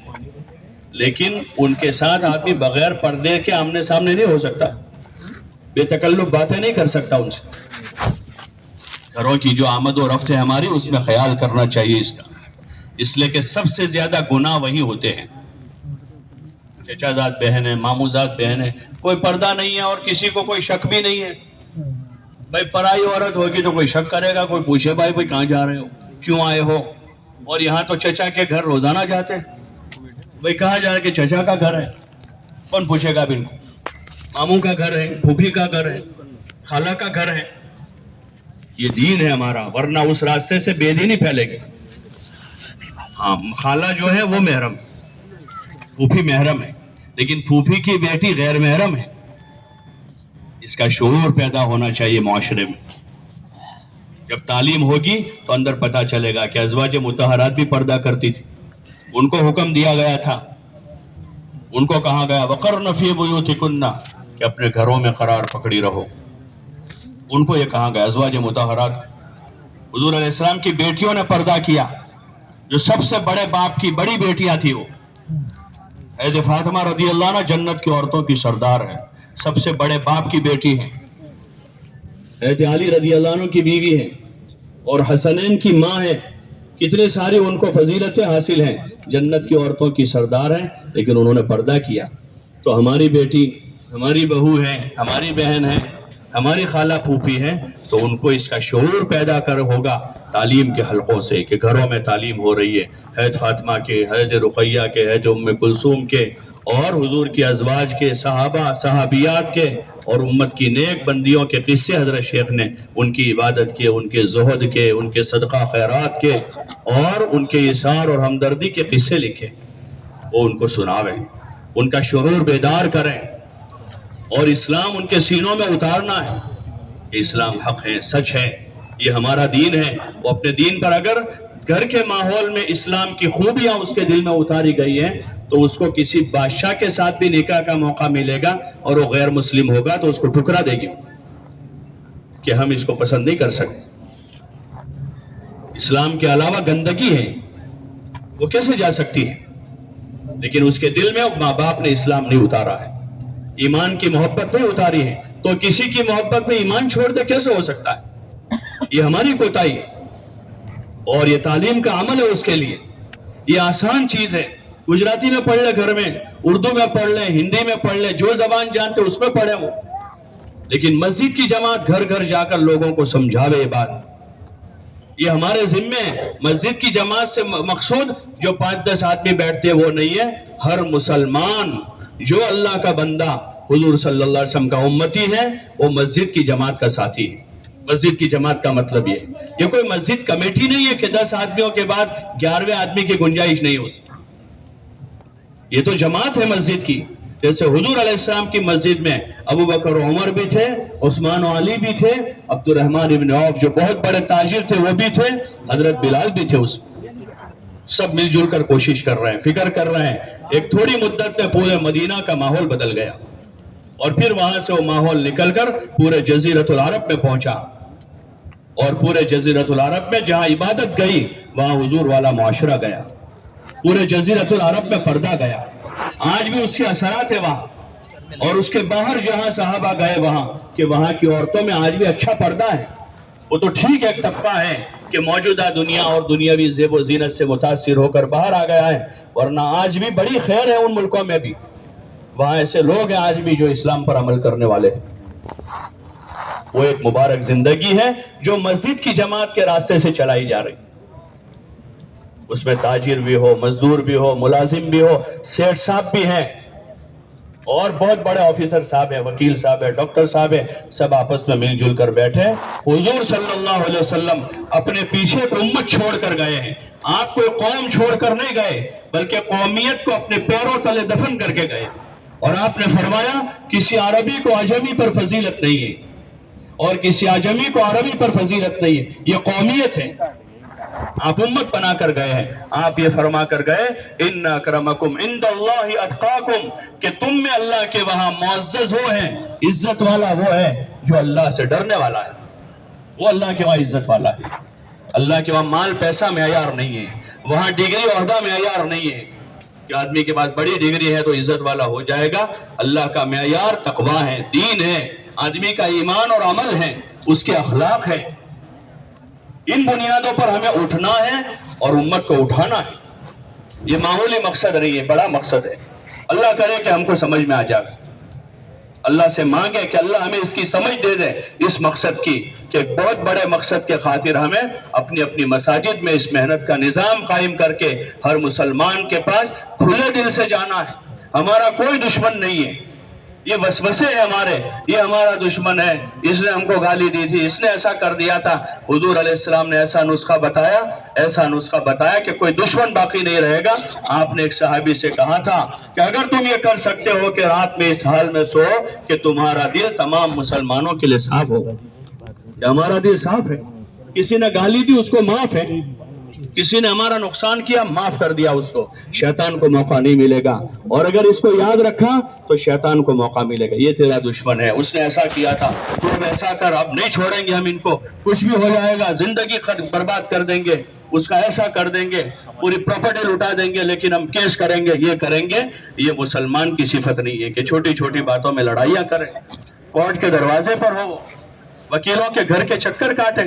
S1: لیکن ان کے ساتھ آدمی بغیر پردے کے آمنے سامنے نہیں ہو سکتا، بے تکلف باتیں نہیں کر سکتا ان سے. گھروں کی جو آمد و رفت ہے ہماری، اس میں خیال کرنا چاہیے اس کا، اس لیے کہ سب سے زیادہ گناہ وہی ہوتے ہیں. چچا زاد بہن ہے، ماموں زاد بہن ہے، کوئی پردہ نہیں ہے اور کسی کو کوئی شک بھی نہیں ہے. بھائی پرائی عورت ہوگی تو کوئی شک کرے گا، کوئی پوچھے بھائی کوئی کہاں جا رہے ہو، کیوں آئے ہو. اور یہاں تو چچا کے گھر روزانہ جاتے ہیں. بھائی کہاں جا رہے کہ چچا کا گھر ہے، کون پوچھے گا بالکل. ماموں کا گھر ہے، پھوپھی کا گھر ہے، خالہ کا گھر ہے. یہ دین ہے ہمارا، ورنہ اس راستے سے بے دینی پھیلے گی. ہاں خالہ جو ہے وہ محرم، پھوپھی محرم ہے، لیکن پھوپھی کی بیٹی غیر محرم ہے. اس کا شعور پیدا ہونا چاہیے معاشرے میں. جب تعلیم ہوگی تو اندر پتہ چلے گا کہ ازواج مطہرات بھی پردہ کرتی تھی. ان کو حکم دیا گیا تھا، ان کو کہا گیا وقرن فی بیوتکن کہ اپنے گھروں میں قرار پکڑی رہو. ان کو یہ کہا گیا ازواج مطہرات. حضور علیہ السلام کی بیٹیوں نے پردہ کیا. جو سب سے بڑے باپ کی بڑی بیٹیاں تھی، وہ حضرت فاطمہ رضی اللہ عنہ جنت کی عورتوں کی سردار ہے، سب سے بڑے باپ کی بیٹی ہیں. حضرت علی رضی اللہ عنہ کی بیوی ہے اور حسنین کی ماں ہے. کتنے ساری ان کو فضیلتیں حاصل ہیں، جنت کی عورتوں کی سردار ہیں، لیکن انہوں نے پردہ کیا. تو ہماری بیٹی، ہماری بہو ہے، ہماری بہن ہے، ہماری خالہ پھوپھی ہے، تو ان کو اس کا شعور پیدا کر ہوگا تعلیم کے حلقوں سے کہ گھروں میں تعلیم ہو رہی ہے. حضرت فاطمہ کے، حضرت رقیہ کے، حضرت ام کلثوم کے اور حضور کی ازواج کے، صحابہ صحابیات کے اور امت کی نیک بندیوں کے قصے حضرت شیخ نے ان کی عبادت کے، ان کے زہد کے، ان کے صدقہ خیرات کے اور ان کے اثار اور ہمدردی کے قصے لکھے. وہ ان کو سناویں، ان کا شعور بیدار کریں اور اسلام ان کے سینوں میں اتارنا ہے کہ اسلام حق ہے، سچ ہے، یہ ہمارا دین ہے. وہ اپنے دین پر اگر گھر کے ماحول میں اسلام کی خوبیاں اس کے دل میں اتاری گئی ہیں تو اس کو کسی بادشاہ کے ساتھ بھی نکاح کا موقع ملے گا اور وہ غیر مسلم ہوگا تو اس کو ٹھکرا دے گی کہ ہم اس کو پسند نہیں کر سکتے. اسلام کے علاوہ گندگی ہے، وہ کیسے جا سکتی ہے؟ لیکن اس کے دل میں ماں باپ نے اسلام نہیں اتارا ہے، ایمان کی محبت نہیں اتاری ہے، تو کسی کی محبت میں ایمان چھوڑ دے کیسے ہو سکتا ہے؟ یہ ہماری کوتاہی ہے. اور یہ تعلیم کا عمل ہے اس کے لیے. یہ آسان چیز ہے، گجراتی میں پڑھ لے گھر میں، اردو میں پڑھ لیں، ہندی میں پڑھ لیں، جو زبان جانتے اس میں پڑھیں وہ. لیکن مسجد کی جماعت گھر گھر جا کر لوگوں کو سمجھاوے یہ بات، یہ ہمارے ذمے ہے. مسجد کی جماعت سے مقصود جو 5-10 آدمی بیٹھتے وہ نہیں ہے، ہر مسلمان جو اللہ کا بندہ حضور صلی اللہ علیہ وسلم کا امتی ہے وہ مسجد کی جماعت کا ساتھی ہے. مسجد کی جماعت کا مطلب یہ کوئی مسجد کمیٹی نہیں ہے کہ 10 آدمیوں کے بعد 11ویں آدمی کی گنجائش نہیں ہو سکتی. یہ تو جماعت ہے مسجد کی. جیسے حضور علیہ السلام کی مسجد میں ابو بکر و عمر بھی تھے، عثمان و علی بھی تھے، عبد الرحمن ابن عوف جو بہت بڑے تاجر تھے وہ بھی تھے، حضرت بلال بھی تھے. اس سب مل جل کر کوشش کر رہے ہیں، فکر کر رہے ہیں. ایک تھوڑی مدت میں پورے مدینہ کا ماحول بدل گیا اور پھر وہاں سے وہ ماحول نکل کر پورے جزیرۃ العرب میں پہنچا اور پورے جزیرۃ العرب میں جہاں عبادت گئی وہاں حضور والا معاشرہ گیا. پورے جزیرۃ العرب میں پردہ گیا. آج بھی اس کے اثرات ہیں وہاں. اور اس کے باہر جہاں صحابہ گئے وہاں کہ وہاں کی عورتوں میں آج بھی اچھا پردہ ہے. وہ تو ٹھیک ایک طبقہ ہے کہ موجودہ دنیا اور دنیاوی زیب و زینت سے متاثر ہو کر باہر آ گیا ہے، ورنہ آج بھی بڑی خیر ہے ان ملکوں میں بھی. وہاں ایسے لوگ ہیں آج بھی جو اسلام پر عمل کرنے والے ہیں. وہ ایک مبارک زندگی ہے جو مسجد کی جماعت کے راستے سے چلائی جا رہی. اس میں تاجر بھی ہو، مزدور بھی ہو، ملازم بھی ہو، سیٹ صاحب بھی ہیں اور بہت بڑے آفیسر صاحب ہیں، وکیل صاحب ہیں، ڈاکٹر صاحب ہیں، سب آپس میں مل جل کر بیٹھے. حضور صلی اللہ علیہ وسلم اپنے پیچھے ایک امت چھوڑ کر گئے ہیں. آپ کوئی قوم چھوڑ کر نہیں گئے بلکہ قومیت کو اپنے پیروں تلے دفن کر کے گئے. اور آپ نے فرمایا کسی عربی کو عجمی پر فضیلت نہیں ہے اور کسی عجمی کو عربی پر فضیلت نہیں ہے، یہ قومیت ہے. آپ امت بنا کر گئے ہیں. آپ یہ فرما کر گئے ان اکرمکم عند اللہ اتقاکم کہ تم میں اللہ کے وہاں معزز وہ ہیں، عزت والا وہ ہے جو اللہ سے ڈرنے والا ہے. وہ اللہ کے وہاں عزت والا ہے. اللہ کے وہاں مال پیسہ معیار نہیں ہے، وہاں ڈگری عہدہ معیار نہیں ہے کہ آدمی کے پاس بڑی ڈگری ہے تو عزت والا ہو جائے گا. اللہ کا معیار تقویٰ ہے، دین ہے. آدمی کا ایمان اور عمل ہے، اس کے اخلاق ہے، ان بنیادوں پر ہمیں اٹھنا ہے اور امت کو اٹھانا ہے۔ یہ معمولی مقصد نہیں ہے، بڑا مقصد ہے۔ اللہ کرے کہ ہم کو سمجھ میں آ جائے، اللہ سے مانگے کہ اللہ ہمیں اس کی سمجھ دے دے، اس مقصد کی، کہ ایک بہت بڑے مقصد کے خاطر ہمیں اپنی اپنی مساجد میں اس محنت کا نظام قائم کر کے ہر مسلمان کے پاس کھلے دل سے جانا ہے۔ ہمارا کوئی دشمن نہیں ہے، یہ وسوسے ہیں ہمارے، یہ ہمارا دشمن ہے، اس نے ہم کو گالی دی تھی، اس نے ایسا کر دیا تھا۔ حضور علیہ السلام نے ایسا نسخہ بتایا کہ کوئی دشمن باقی نہیں رہے گا۔ آپ نے ایک صحابی سے کہا تھا کہ اگر تم یہ کر سکتے ہو کہ رات میں اس حال میں سو کہ تمہارا دل تمام مسلمانوں کے لیے صاف ہوگا، کہ ہمارا دل صاف ہے، کسی نے گالی دی اس کو معاف ہے، کسی نے ہمارا نقصان کیا معاف کر دیا اس کو، شیطان کو موقع نہیں ملے گا، اور اگر اس کو یاد رکھا تو شیطان کو موقع ملے گا۔ یہ تیرا دشمن ہے، اس نے ایسا کیا تھا، تم ایسا کر، اب نہیں چھوڑیں گے ہم ان کو، کچھ بھی ہو جائے گا، زندگی برباد کر دیں گے، اس کا ایسا کر دیں گے، پوری پراپرٹی لٹا دیں گے، لیکن ہم کیس کریں گے، یہ کریں گے۔ یہ مسلمان کی صفت نہیں ہے کہ چھوٹی چھوٹی باتوں میں لڑائیاں کریں، کورٹ کے دروازے پر ہو، وکیلوں کے گھر کے چکر کاٹیں،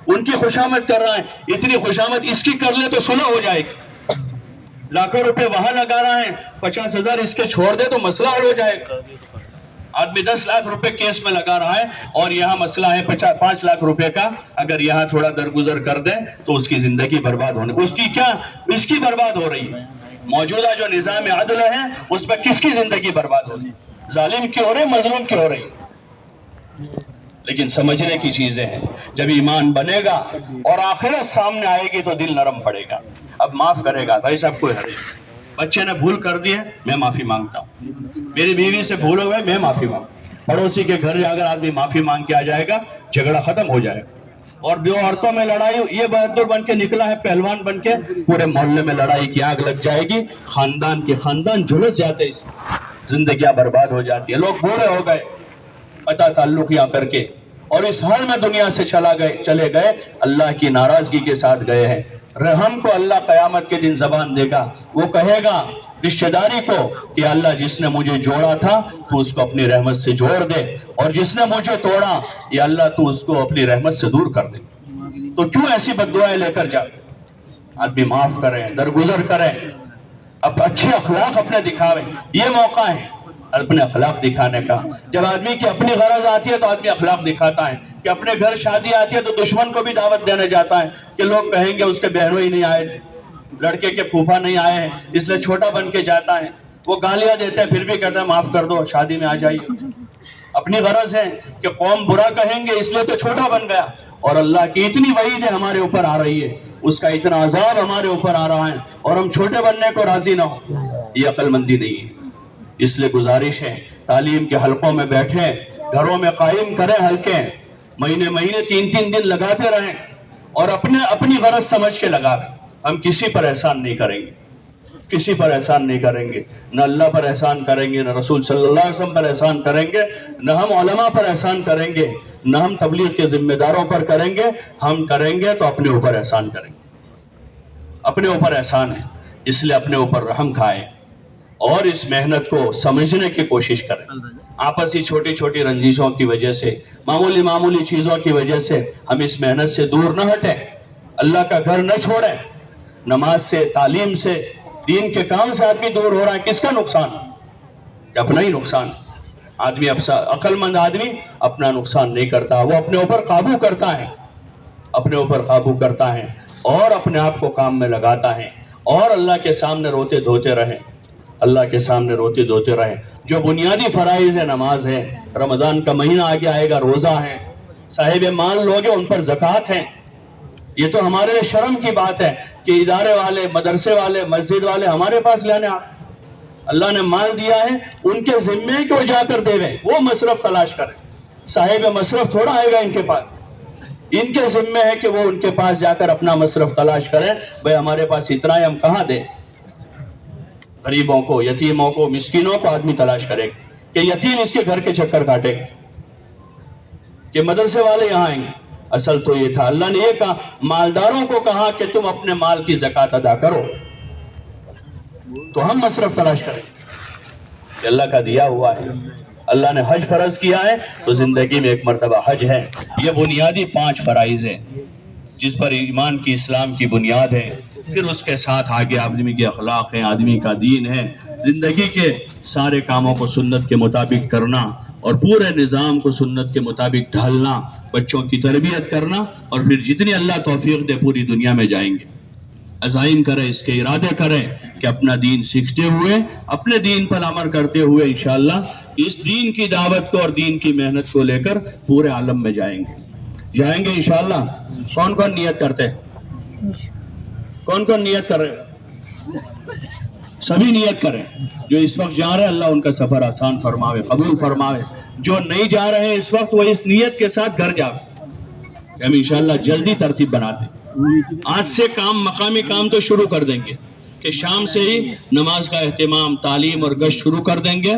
S1: ان کی خوشامد کر رہا ہے، اتنی خوشامد اس کی کر لے تو صلح ہو جائے گی، لاکھوں روپے وہاں لگا رہا ہے، 50,000 اس کے چھوڑ دے تو مسئلہ حل ہو جائے گا۔ آدمی 10 لاکھ روپے کیس میں لگا رہا ہے اور یہاں مسئلہ ہے 5 لاکھ روپے کا، اگر یہاں تھوڑا درگزر کر دے تو اس کی زندگی برباد ہونے، اس کی برباد ہو رہی ہے۔ موجودہ جو نظام عدل ہے اس میں کس کی زندگی برباد ہو رہی ہے؟ ظالم کی ہو رہی، مظلوم کی ہو رہی۔ لیکن سمجھنے کی چیزیں ہیں، جب ایمان بنے گا اور آخرت سامنے آئے گی تو دل نرم پڑے گا، اب معاف کرے گا، بھائی صاحب کوئی حرج، بچے نے بھول کر دی ہے میں معافی مانگتا ہوں، میری بیوی سے بھول ہو گئے میں معافی مانگتا ہوں، پڑوسی کے گھر اگر آدمی معافی مانگ کے آ جائے گا جھگڑا ختم ہو جائے گا۔ اور جو عورتوں میں لڑائی، یہ بہادر بن کے نکلا ہے پہلوان بن کے، پورے محلے میں لڑائی کی آگ لگ جائے گی، خاندان کے خاندان جھلس جاتے ہیں، زندگیاں برباد ہو جاتی ہیں، لوگ بوڑھے ہو گئے قطع تعلق یہاں کر کے، اور اس حال میں دنیا سے چلے گئے، اللہ کی ناراضگی کے ساتھ گئے ہیں۔ رحم کو اللہ قیامت کے دن زبان دے گا، وہ کہے گا رشتہ داری کو کہ اللہ جس نے مجھے جوڑا تھا تو اس کو اپنی رحمت سے جوڑ دے، اور جس نے مجھے توڑا یا اللہ تو اس کو اپنی رحمت سے دور کر دے۔ تو کیوں ایسی بددعائیں لے کر جا؟ آدمی معاف کریں، درگزر کریں، اب اچھے اخلاق اپنے دکھاویں، یہ موقع ہے اپنے اخلاق دکھانے کا۔ جب آدمی کی اپنی غرض آتی ہے تو آدمی اخلاق دکھاتا ہے، کہ اپنے گھر شادی آتی ہے تو دشمن کو بھی دعوت دینے جاتا ہے کہ لوگ کہیں گے اس کے بہنوئی نہیں آئے، لڑکے کے پھوپھا نہیں آئے ہیں، اس لیے چھوٹا بن کے جاتا ہے، وہ گالیاں دیتے ہیں پھر بھی کہتا ہے معاف کر دو، شادی میں آ جائیے۔ اپنی غرض ہے کہ قوم برا کہیں گے اس لیے تو چھوٹا بن گیا، اور اللہ کی اتنی وعیدیں ہمارے اوپر آ رہی ہے، اس کا اتنا عذاب ہمارے اوپر آ رہا ہے، اور ہم چھوٹے بننے کو راضی نہ ہو، یہ عقل مندی نہیں ہے۔ اس لیے گزارش ہے، تعلیم کے حلقوں میں بیٹھیں، گھروں میں قائم کریں حلقے، مہینے 3 دن لگاتے رہیں، اور اپنی غرض سمجھ کے لگائیں۔ ہم کسی پر احسان نہیں کریں گے، کسی پر احسان نہیں کریں گے، نہ اللہ پر احسان کریں گے، نہ رسول صلی اللہ علیہ وسلم پر احسان کریں گے، نہ ہم علماء پر احسان کریں گے، نہ ہم تبلیغ کے ذمہ داروں پر کریں گے۔ ہم کریں گے تو اپنے اوپر احسان کریں گے، اپنے اوپر احسان ہے، اس لیے اپنے اوپر رحم کھائیں اور اس محنت کو سمجھنے کی کوشش کریں۔ آپسی چھوٹی چھوٹی رنجشوں کی وجہ سے، معمولی چیزوں کی وجہ سے ہم اس محنت سے دور نہ ہٹیں، اللہ کا گھر نہ چھوڑیں۔ نماز سے، تعلیم سے، دین کے کام سے آدمی دور ہو رہا ہے، کس کا نقصان؟ اپنا ہی نقصان۔ عقل مند آدمی اپنا نقصان نہیں کرتا، وہ اپنے اوپر قابو کرتا ہے، اپنے اوپر قابو کرتا ہے اور اپنے آپ کو کام میں لگاتا ہے، اور اللہ کے سامنے روتے دھوتے رہیں، اللہ کے سامنے روتے دھوتے رہیں۔ جو بنیادی فرائض ہے، نماز ہے، رمضان کا مہینہ آگے آئے گا، روزہ ہے، صاحب مال لوگ ہیں ان پر زکوٰۃ ہے۔ یہ تو ہمارے لیے شرم کی بات ہے کہ ادارے والے، مدرسے والے، مسجد والے ہمارے پاس لینے آتے، اللہ نے مال دیا ہے ان کے ذمے کہ وہ جا کر دے گئے، وہ مصرف تلاش کریں، صاحب مصرف تھوڑا آئے گا ان کے پاس، ان کے ذمے ہے کہ وہ ان کے پاس جا کر اپنا مصرف تلاش کریں۔ بھئی ہمارے پاس اتنا ہے، ہم کہاں دیں؟ غریبوں کو، یتیموں کو، مسکینوں کو آدمی تلاش کرے کہ یتیم اس کے گھر کے چکر کاٹے کہ مدرسے والے یہاں آئیں گے۔ اصل تو یہ تھا، اللہ نے یہ کہا، مالداروں کو کہا کہ تم اپنے مال کی زکوٰۃ ادا کرو، تو ہم مصرف تلاش کریں کہ اللہ کا دیا ہوا ہے، اللہ نے حج فرض کیا ہے تو زندگی میں ایک مرتبہ حج ہے. یہ بنیادی 5 فرائض ہیں جس پر ایمان کی اسلام کی بنیاد ہے. پھر اس کے ساتھ آگے آدمی کے اخلاق ہیں، آدمی کا دین ہے، زندگی کے سارے کاموں کو سنت کے مطابق کرنا اور پورے نظام کو سنت کے مطابق ڈھالنا، بچوں کی تربیت کرنا، اور پھر جتنی اللہ توفیق دے پوری دنیا میں جائیں گے. عزائم کریں، اس کے ارادے کریں کہ اپنا دین سیکھتے ہوئے، اپنے دین پر عمل کرتے ہوئے انشاءاللہ اس دین کی دعوت کو اور دین کی محنت کو لے کر پورے عالم میں جائیں گے انشاءاللہ. کون کون نیت کرتے ہیں؟ کون کون نیت کر رہے؟ سبھی نیت کریں. جو اس وقت جا رہے ہیں اللہ ان کا سفر آسان فرماوے، قبول فرماوے. جو نہیں جا رہے ہیں اس وقت وہ اس نیت کے ساتھ گھر جاوے کہ ہم انشاءاللہ جلدی ترتیب بناتے ہیں. آج سے کام، مقامی کام تو شروع کر دیں گے کہ شام سے ہی نماز کا اہتمام، تعلیم اور گشت شروع کر دیں گے،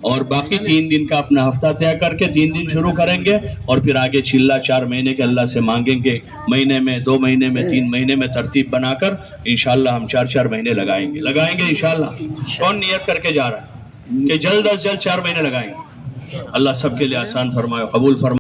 S1: اور باقی 3 دن کا اپنا ہفتہ طے کر کے 3 دن شروع کریں گے، اور پھر آگے چلہ 4 مہینے کے اللہ سے مانگیں گے. مہینے میں، 2 مہینے میں، 3 مہینے میں ترتیب بنا کر انشاءاللہ ہم 4 مہینے لگائیں گے انشاءاللہ. کون نیت کر کے جا رہا ہے کہ جلد از جلد 4 مہینے لگائیں گے؟ اللہ سب کے لیے آسان فرمائے، قبول فرمائے.